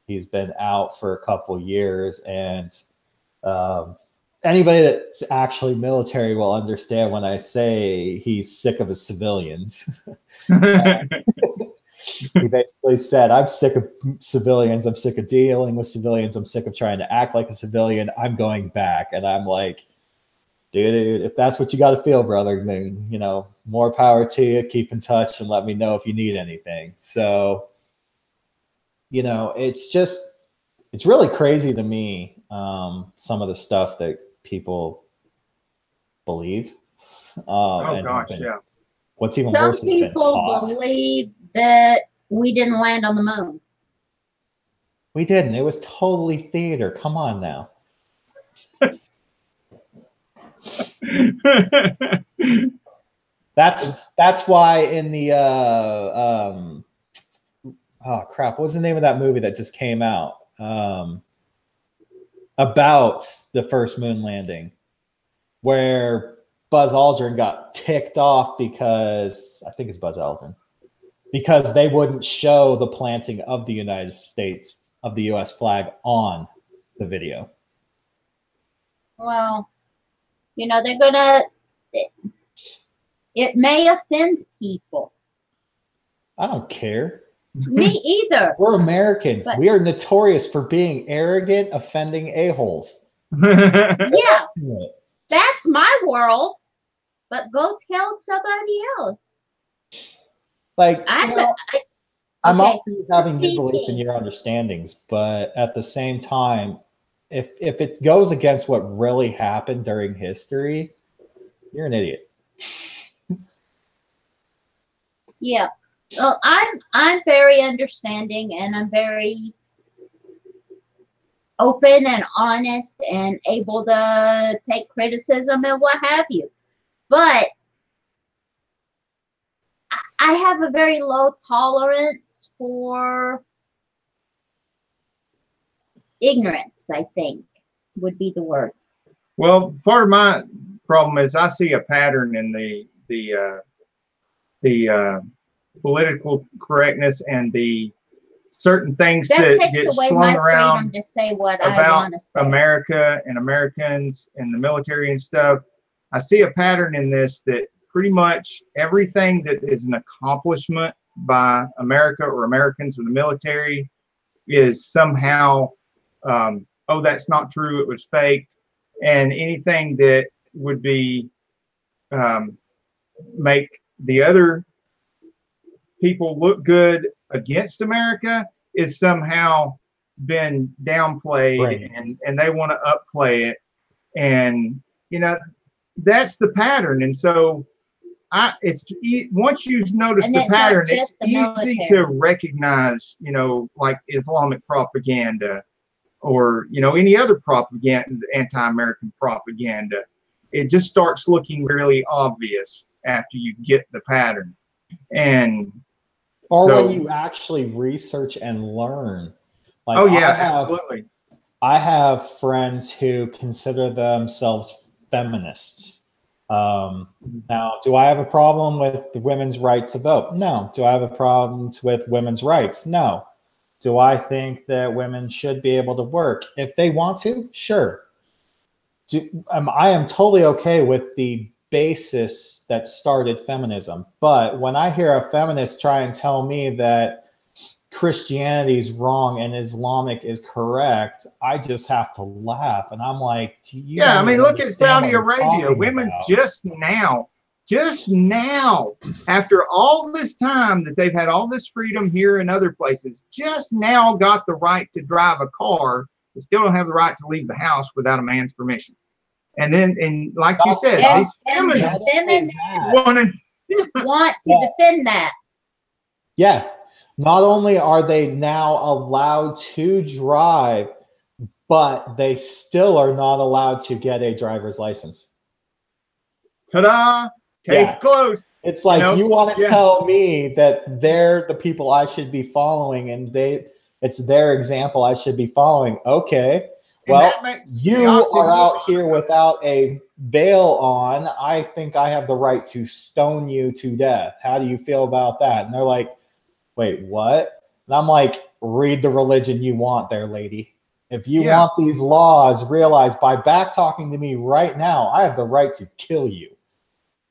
He's been out for a couple years, and anybody that's actually military will understand when I say he's sick of his civilians. He basically said, I'm sick of civilians. I'm sick of dealing with civilians. I'm sick of trying to act like a civilian. I'm going back. And I'm like, dude, if that's what you got to feel, brother, then, you know, more power to you. Keep in touch and let me know if you need anything. So, you know, it's really crazy to me, some of the stuff that people believe. Oh, gosh, yeah. What's even Some worse is been taught. people believe that we didn't land on the moon. We didn't. It was totally theater. Come on now. That's why in the oh crap, what's the name of that movie that just came out about the first moon landing, where Buzz Aldrin got ticked off because, I think it's Buzz Aldrin, because they wouldn't show the planting of the United States, of the US flag on the video. Well, you know, they're gonna, it may offend people. I don't care. Me either. We're Americans. But we are notorious for being arrogant, offending a-holes. yeah, that's my world. But go tell somebody else. Like, I'm Okay. all for you having good belief in your understandings, but at the same time, if it goes against what really happened during history, you're an idiot. Yeah. Well, I'm very understanding, and I'm very open and honest and able to take criticism and what have you. But I have a very low tolerance for ignorance, I think would be the word. Well, part of my problem is I see a pattern in the political correctness and the certain things that takes get away slung my around freedom to say what I about want to say. America and Americans and the military and stuff. I see a pattern in this that pretty much everything that is an accomplishment by America or Americans or the military is somehow, oh, that's not true, it was faked. And anything that would be make the other people look good against America is somehow been downplayed, Right. and they want to upplay it. And, you know, that's the pattern. And so once you notice And the it's not pattern, it's just the easy military. to recognize, you know, like Islamic propaganda or, you know, any other propaganda, anti-American propaganda. It just starts looking really obvious after you get the pattern. And Or so, when you actually research and learn. Like, oh yeah, absolutely. I have friends who consider themselves feminists. Now, do I have a problem with women's right to vote? No. Do I have a problem with women's rights? No. Do I think that women should be able to work? If they want to, sure. I am totally okay with the basis that started feminism. But when I hear a feminist try and tell me that Christianity is wrong and Islamic is correct, I just have to laugh. And I'm like, yeah, I mean, look at Saudi Arabia. Women just now, after all this time that they've had all this freedom here and other places, just now got the right to drive a car. They still don't have the right to leave the house without a man's permission. And then, and like you said, these feminists want to defend that. Yeah. Not only are they now allowed to drive, but they still are not allowed to get a driver's license. Ta-da! Case closed. It's like, you want to tell me that they're the people I should be following, and it's their example I should be following. Okay. Well, you are out here without a veil on. I think I have the right to stone you to death. How do you feel about that? And they're like, wait, what? And I'm like, read the religion you want there, lady. If you want these laws, realize by back talking to me right now, I have the right to kill you.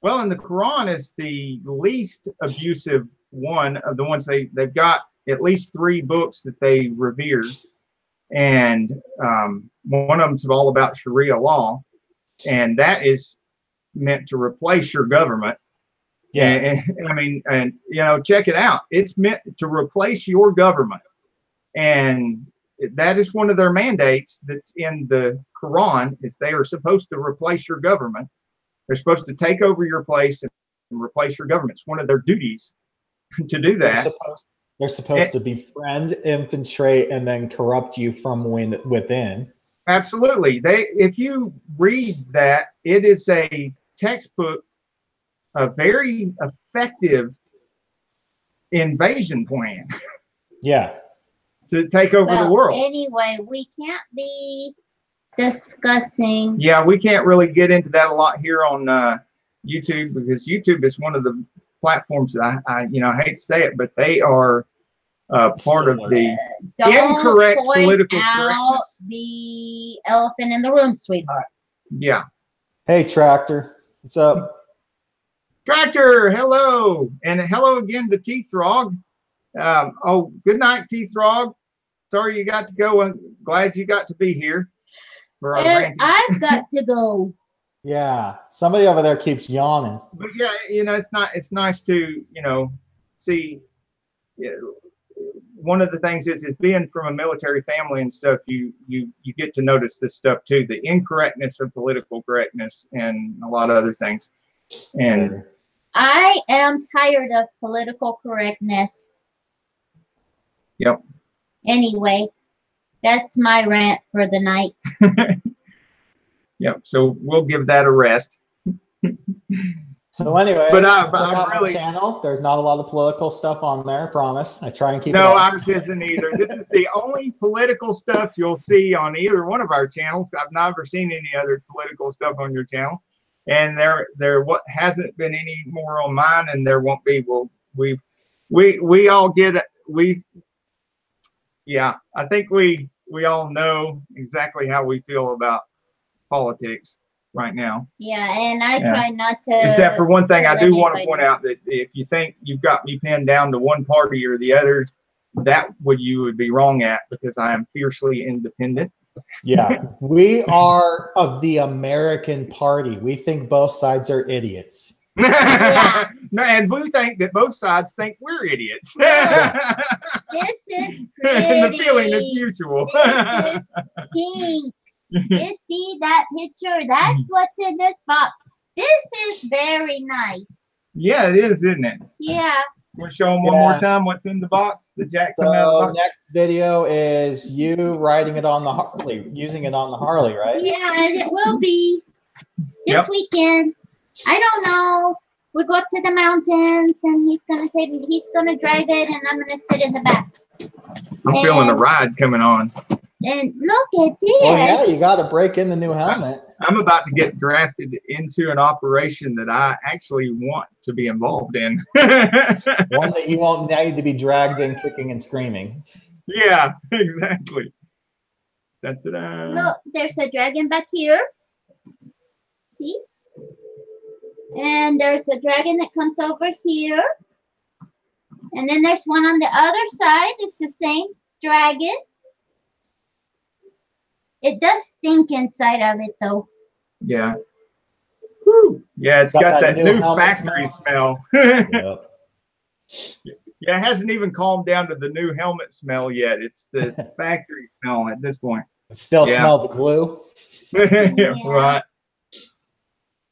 Well, and the Quran is the least abusive one of the ones they've got at least 3 books that they revere. And one of them's all about Sharia law. And that is meant to replace your government. Yeah. And I mean, and you know, check it out. It's meant to replace your government. And that is one of their mandates that's in the Quran, is they are supposed to replace your government. They're supposed to take over your place and replace your government. It's one of their duties to do that. They're supposed to befriend, infiltrate, and then corrupt you from within. Absolutely. If you read that, it is a textbook, a very effective invasion plan. Yeah. To take over the world. Anyway, we can't be discussing. Yeah, we can't really get into that a lot here on YouTube, because YouTube is one of the platforms that I hate to say it, but they are part of the incorrect political correctness. The elephant in the room, sweetheart. Yeah. Hey, Tractor. What's up? Tractor, hello. And hello again to T-Throg. Oh, good night, T-Throg. Sorry you got to go. I'm glad you got to be here. For our and I've got to go. Yeah, somebody over there keeps yawning. But yeah, it's nice to, see one of the things is being from a military family and stuff, you get to notice this stuff too, the incorrectness of political correctness and a lot of other things. And I am tired of political correctness. Yep. Anyway, that's my rant for the night. Yep. So we'll give that a rest. So anyway, but check out I really my channel. There's not a lot of political stuff on there, I promise. I try and keep No, it ours isn't either. This is the only political stuff you'll see on either one of our channels. I've never seen any other political stuff on your channel. And there what hasn't been any more on mine, and there won't be. Well, we all get it. Yeah, I think we all know exactly how we feel about politics right now. Yeah, and I try not to. Except for one thing, I do want to point out that if you think you've got me pinned down to one party or the other, you would be wrong at, because I am fiercely independent. Yeah, we are of the American party. We think both sides are idiots. Yeah. No, and we think that both sides think we're idiots. This is pretty. And the feeling is mutual. This is pink. You see that picture? That's what's in this box. This is very nice. Yeah, it is, isn't it? Yeah. We'll show them one more time what's in the box. The Jack coming out of the box. Next video is you riding it on the Harley, using it on the Harley, right? Yeah, and it will be this weekend. I don't know. We go up to the mountains, and he's gonna drive it, and I'm gonna sit in the back. I'm feeling a ride coming on. And look at this. Well, yeah, you got to break in the new helmet. I'm about to get drafted into an operation that I actually want to be involved in. One that you won't need to be dragged in kicking and screaming. Yeah, exactly. Da-da-da. Look, there's a dragon back here. See? And there's a dragon that comes over here. And then there's one on the other side. It's the same dragon. It does stink inside of it, though. Yeah. Woo. Yeah, it's got that new factory smell. Yep. Yeah, it hasn't even calmed down to the new helmet smell yet. It's the factory smell at this point. Still smell the glue. Yeah. Right.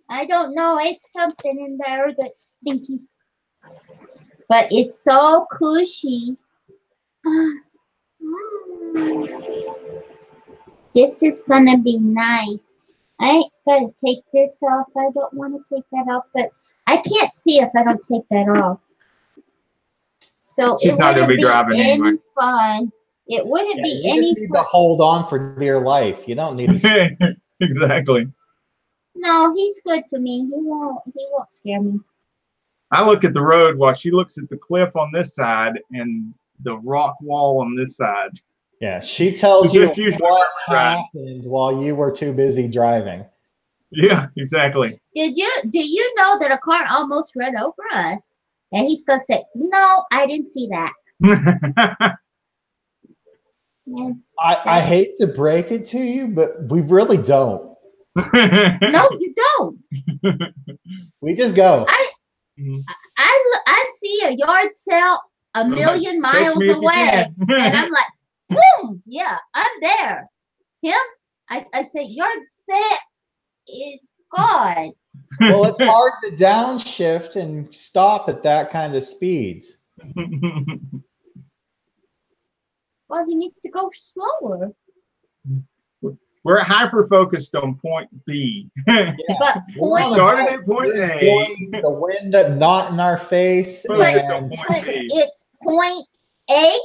I don't know. It's something in there that's stinky. But it's so cushy. This is gonna be nice. I gotta take this off. I don't want to take that off, but I can't see if I don't take that off. So She's not gonna be driving anyway. Fun. It wouldn't be you any just need fun. to hold on for dear life. You don't need to. Exactly. No, he's good to me. He won't scare me. I look at the road while she looks at the cliff on this side and the rock wall on this side. Yeah, she tells you what happened while you were too busy driving. Yeah, exactly. Do you know that a car almost ran over us? And he's gonna say, "No, I didn't see that." I hate to break it to you, but we really don't. No, you don't. We just go. I see a yard sale a million miles away, and I'm like, boom, yeah, I'm there. Him, I say, yard sale is gone. Well, it's hard to downshift and stop at that kind of speeds. Well, he needs to go slower. We're hyper focused on point B. Yeah. But point started at point A. The wind not in our face. It's point A,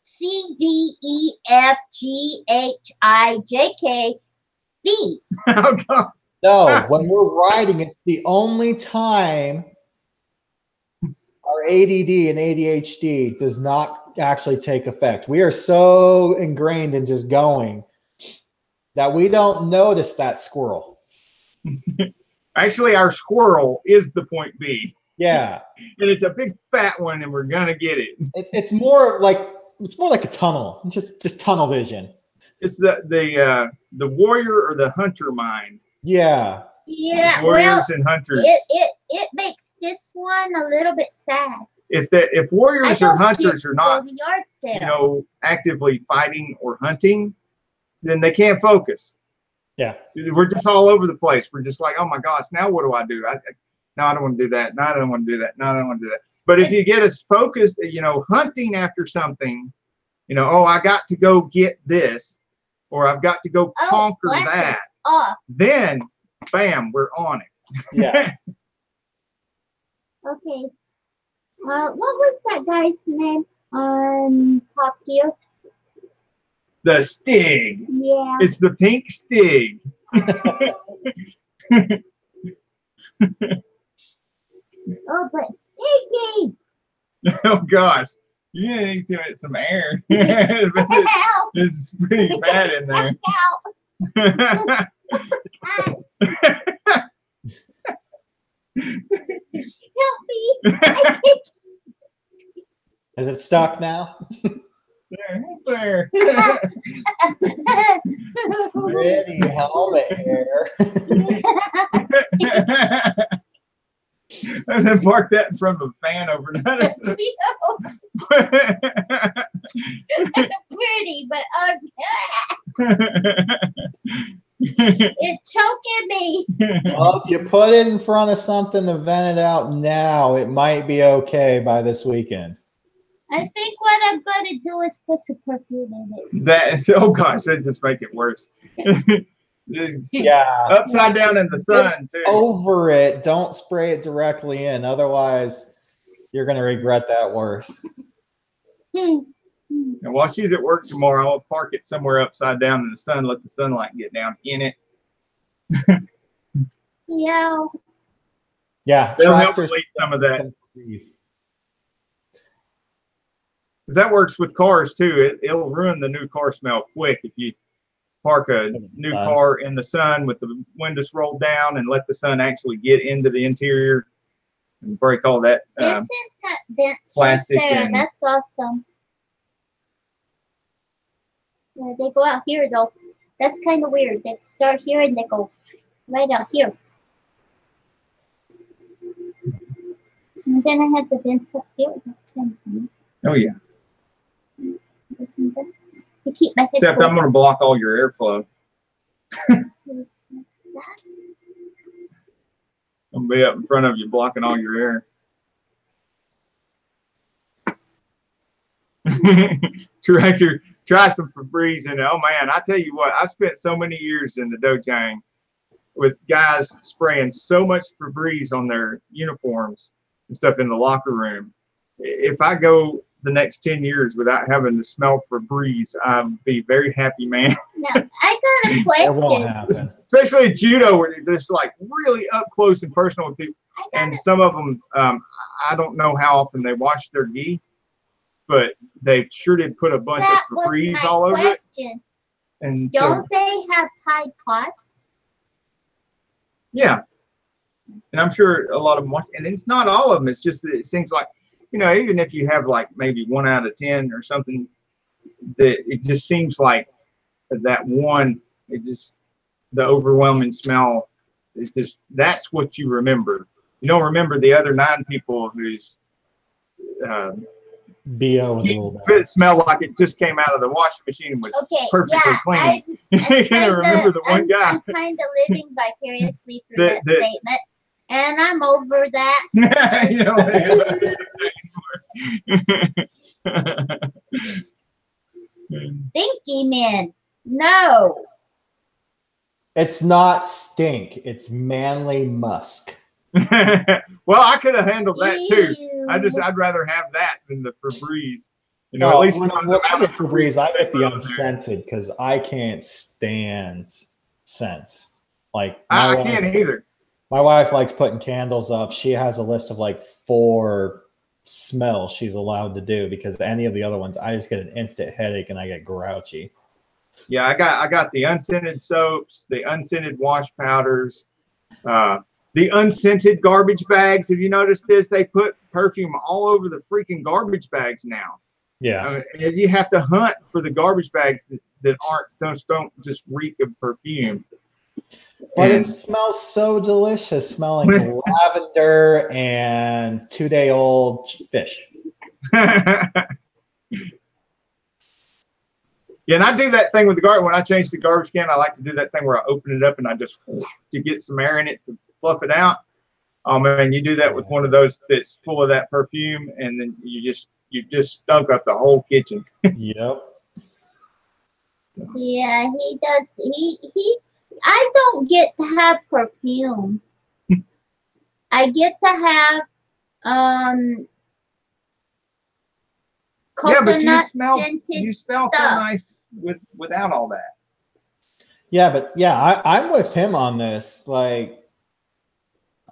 C, D, E, F, G, H, I, J, K, B. Oh, God. No, when we're riding, it's the only time our ADD and ADHD does not actually take effect. We are so ingrained in just going that we don't notice that squirrel. Actually, our squirrel is the point B. Yeah. And it's a big fat one, and we're gonna get it. It's more like a tunnel. Just tunnel vision. It's the warrior or the hunter mind. Yeah. Warriors and hunters. It makes this one a little bit sad. if warriors or hunters are not, yard sales. actively fighting or hunting, then they can't focus. Yeah. We're just all over the place. We're just like, oh my gosh, now what do I do? No, I don't want to do that. No, I don't want to do that. No, I don't want to do that. But if you get us focused, hunting after something, oh, I got to go get this, or I've got to go conquer that, then bam, we're on it. Yeah. Okay. What was that guy's name on Top Gear? The Stig. Yeah. It's the pink Stig. Oh, but Stiggy. Oh gosh, you need to get some air. It's pretty bad in there. Help me! Is it stuck now? It's there. Pretty helmet hair. And then park that in front of a fan overnight. Pretty, but it's choking me. Well, if you put it in front of something to vent it out now, it might be okay by this weekend. I think what I'm going to do is put some perfume in it. Oh gosh, that just make it worse. Yeah. Upside down in the sun, just too. Over it. Don't spray it directly in. Otherwise, you're going to regret that worse. And while she's at work tomorrow, I'll park it somewhere upside down in the sun, let the sunlight get down in it. Yeah. Yeah. They'll help release some of that. Because that works with cars, too. It'll ruin the new car smell quick if you park a new car in the sun with the windows rolled down and let the sun actually get into the interior and break all that this is got vents plastic. Right there. That's awesome. Yeah, they go out here though. That's kind of weird. They start here and they go right out here. And then I had the vents up here. That's kind of funny. Oh yeah. To keep my Except I'm going to block all your airflow. I'm going to be up in front of you blocking all your air. Try some Febreze and oh man, I tell you what, I spent so many years in the Dojang with guys spraying so much Febreze on their uniforms and stuff in the locker room. If I go the next 10 years without having to smell Febreze, I'll be a very happy man. Now, I got a question. That won't happen. Especially at judo, where they're just like really up close and personal with people. And some of them, I don't know how often they wash their gi, but they sure did put a bunch of Febreze all over it. And don't they have Tide Pods? Yeah. And I'm sure a lot of them watch, and it's not all of them. It's just that it seems like, even if you have like maybe 1 out of 10 or something, that it just seems like that one, the overwhelming smell is just, that's what you remember. You don't remember the other 9 people whose BO was a little bad. It smelled like it just came out of the washing machine and was perfectly clean. You can't remember the one guy. I'm kind of living vicariously through that statement. And I'm over that. Stinky men. No. It's not stink. It's manly musk. Well, I could have handled that too. I'd rather have that than the Febreze. At least when I get Febreze, I get the unscented because I can't stand scents. Like I can't either. My wife likes putting candles up. She has a list of like 4 smells she's allowed to do because any of the other ones, I just get an instant headache and I get grouchy. Yeah, I got the unscented soaps, the unscented wash powders, the unscented garbage bags. Have you noticed this? They put perfume all over the freaking garbage bags now. Yeah. You have to hunt for the garbage bags that don't just reek of perfume. But it smells so delicious, smelling lavender and 2-day-old fish. Yeah, and I do that thing with the garbage. When I change the garbage can, I like to do that thing where I open it up and I just to get some air in it to fluff it out. Oh man, you do that with one of those that's full of that perfume, and then you just stunk up the whole kitchen. Yep. Yeah, he does. I don't get to have perfume. I get to have yeah, but coconut you smell so nice without all that. Yeah, but yeah, I'm with him on this. Like,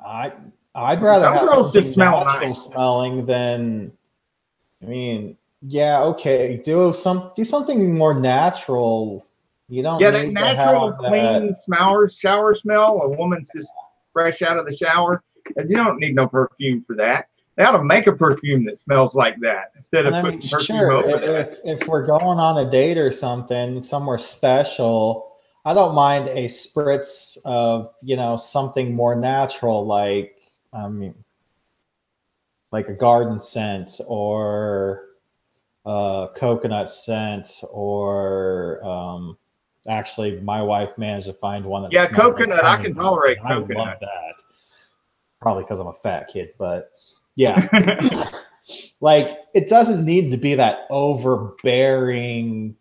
I'd rather have girls just smell natural nice smelling than. I mean, yeah, okay, do something more natural. You don't. Yeah, need that natural, to clean shower smell. A woman's just fresh out of the shower, and you don't need no perfume for that. They ought to make a perfume that smells like that instead of putting perfume over that. If we're going on a date or something, somewhere special, I don't mind a spritz of, something more natural, like a garden scent or coconut scent, or actually my wife managed to find one that smells coconut. like I can tolerate coconut. I love that. Probably because I'm a fat kid, but yeah. Like, it doesn't need to be that overbearing.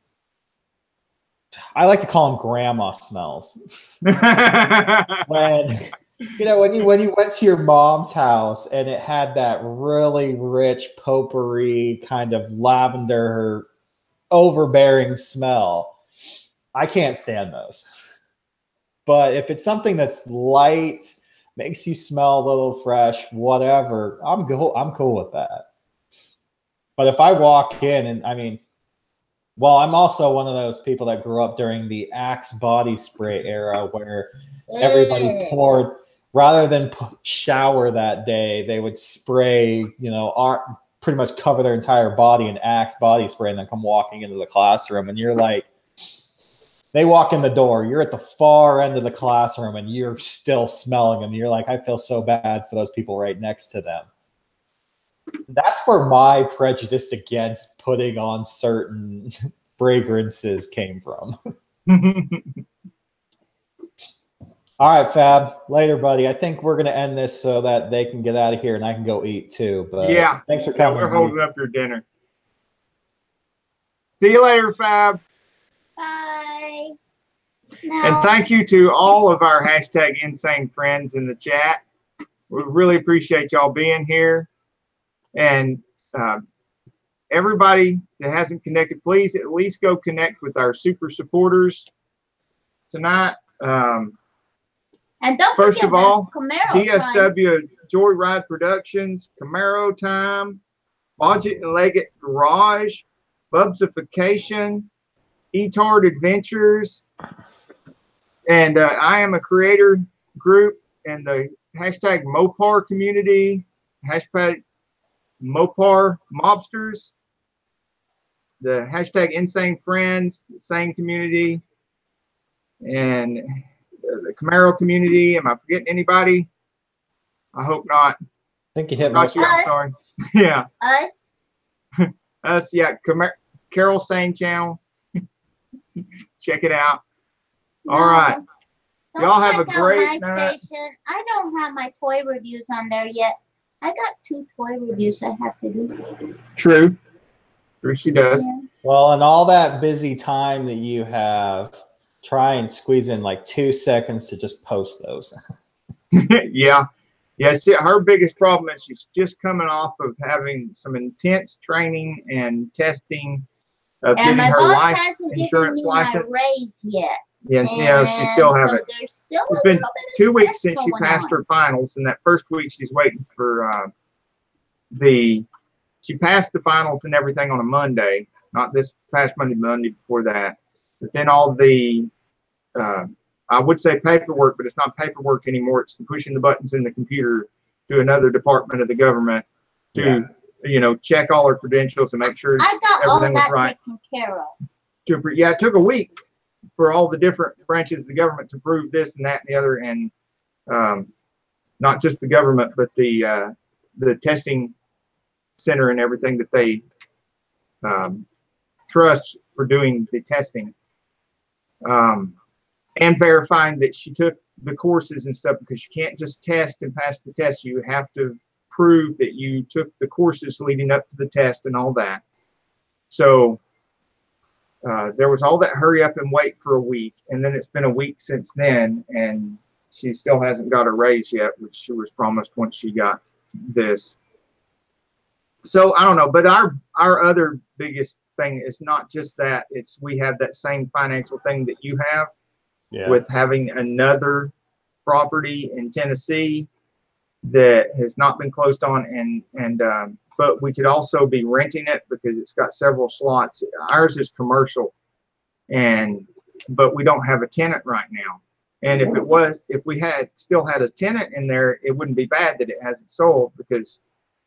I like to call them grandma smells. when you went to your mom's house and it had that really rich potpourri kind of lavender overbearing smell, I can't stand those. But if it's something that's light, makes you smell a little fresh, whatever, I'm cool with that. But if I walk in and I'm also one of those people that grew up during the Axe body spray era where everybody poured, rather than shower that day, they would spray, pretty much cover their entire body in Axe body spray and then come walking into the classroom. And you're like, they walk in the door, you're at the far end of the classroom and you're still smelling them. You're like, I feel so bad for those people right next to them. That's where my prejudice against putting on certain fragrances came from. All right, Fab. Later, buddy. I think we're going to end this so that they can get out of here and I can go eat too. But yeah, thanks for coming. We're holding up your dinner. See you later, Fab. Bye. And thank you to all of our hashtag Insane friends in the chat. We really appreciate y'all being here. And everybody that hasn't connected, please at least go connect with our super supporters tonight. And don't first forget of all, Camaro DSW Joyride Productions, Camaro Time, Budget and Leggett Garage, Bubsification, Etard Adventures, and I Am a Creator group, and the hashtag Mopar community, hashtag Mopar Mobsters, the hashtag Insane Friends, Sane community, and the Camaro community. Am I forgetting anybody? I hope not. I think you hit most. I'm sorry. Yeah. Us, yeah. Carol Sane channel. Check it out. All right. Y'all have a great night. Station. I don't have my toy reviews on there yet. I got 2 toy reviews I have to do. True. True, she does. Yeah. Well, in all that busy time that you have, try and squeeze in like 2 seconds to just post those. Yeah. Yeah, her biggest problem is she's just coming off of having some intense training and testing of And getting my her boss hasn't insurance given me license. my raise yet. Yeah, she still hasn't. There's still It's been 2 weeks since she passed her finals, and that first week she's waiting for she passed the finals and everything on a Monday, not this past Monday before that. But then all the I would say paperwork, but it's not paperwork anymore. It's pushing the buttons in the computer to another department of the government to check all her credentials and make sure I got all everything was that right. taken care of. Yeah, it took a week. for all the different branches of the government to prove this and that and the other, and not just the government, but the testing center and everything that they trust for doing the testing, and verifying that she took the courses and stuff, because you can't just test and pass the test. You have to prove that you took the courses leading up to the test and all that. So there was all that hurry up and wait for a week, and then it's been a week since then, and she still hasn't got a raise yet, which she was promised once she got this. So I don't know, but our other biggest thing is not just that. It's we have that same financial thing that you have, with having another property in Tennessee that has not been closed on, and but we could also be renting it because it's got several slots. Ours is commercial, but we don't have a tenant right now. And if we still had a tenant in there, it wouldn't be bad that it hasn't sold, because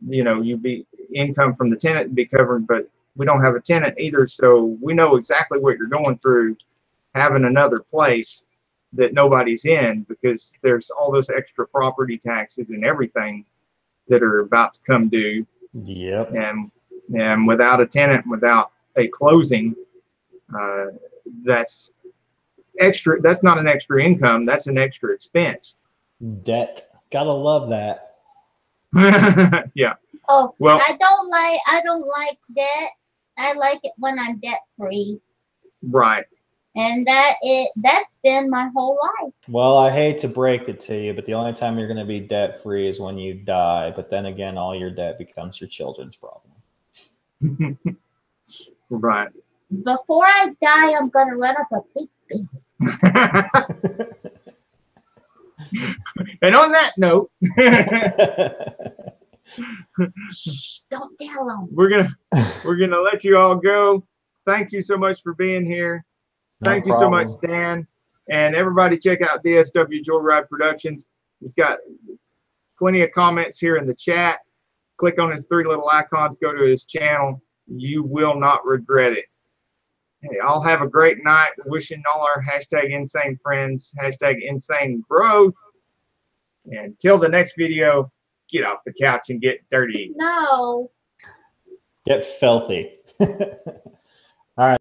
you'd be income from the tenant would be covered, but we don't have a tenant either. So we know exactly what you're going through having another place that nobody's in, because there's all those extra property taxes and everything that are about to come due. Yep. And without a tenant, without a closing, that's extra. That's not an extra income. That's an extra expense. Debt. Gotta love that. Yeah. Oh, well, I don't like debt. I like it when I'm debt free. Right. And that's been my whole life. Well, I hate to break it to you, but the only time you're going to be debt free is when you die. But then again, all your debt becomes your children's problem. Right. Before I die, I'm going to run up a big bill. And on that note, shh, don't tell them. We're gonna let you all go. Thank you so much for being here. Thank you so much, Dan. And everybody check out DSW Joyride Productions. He's got plenty of comments here in the chat. Click on his 3 little icons, go to his channel. You will not regret it. Hey, I'll have a great night. Wishing all our #InsaneFriends, #InsaneGrowth. And until the next video, get off the couch and get dirty. No. Get filthy. All right.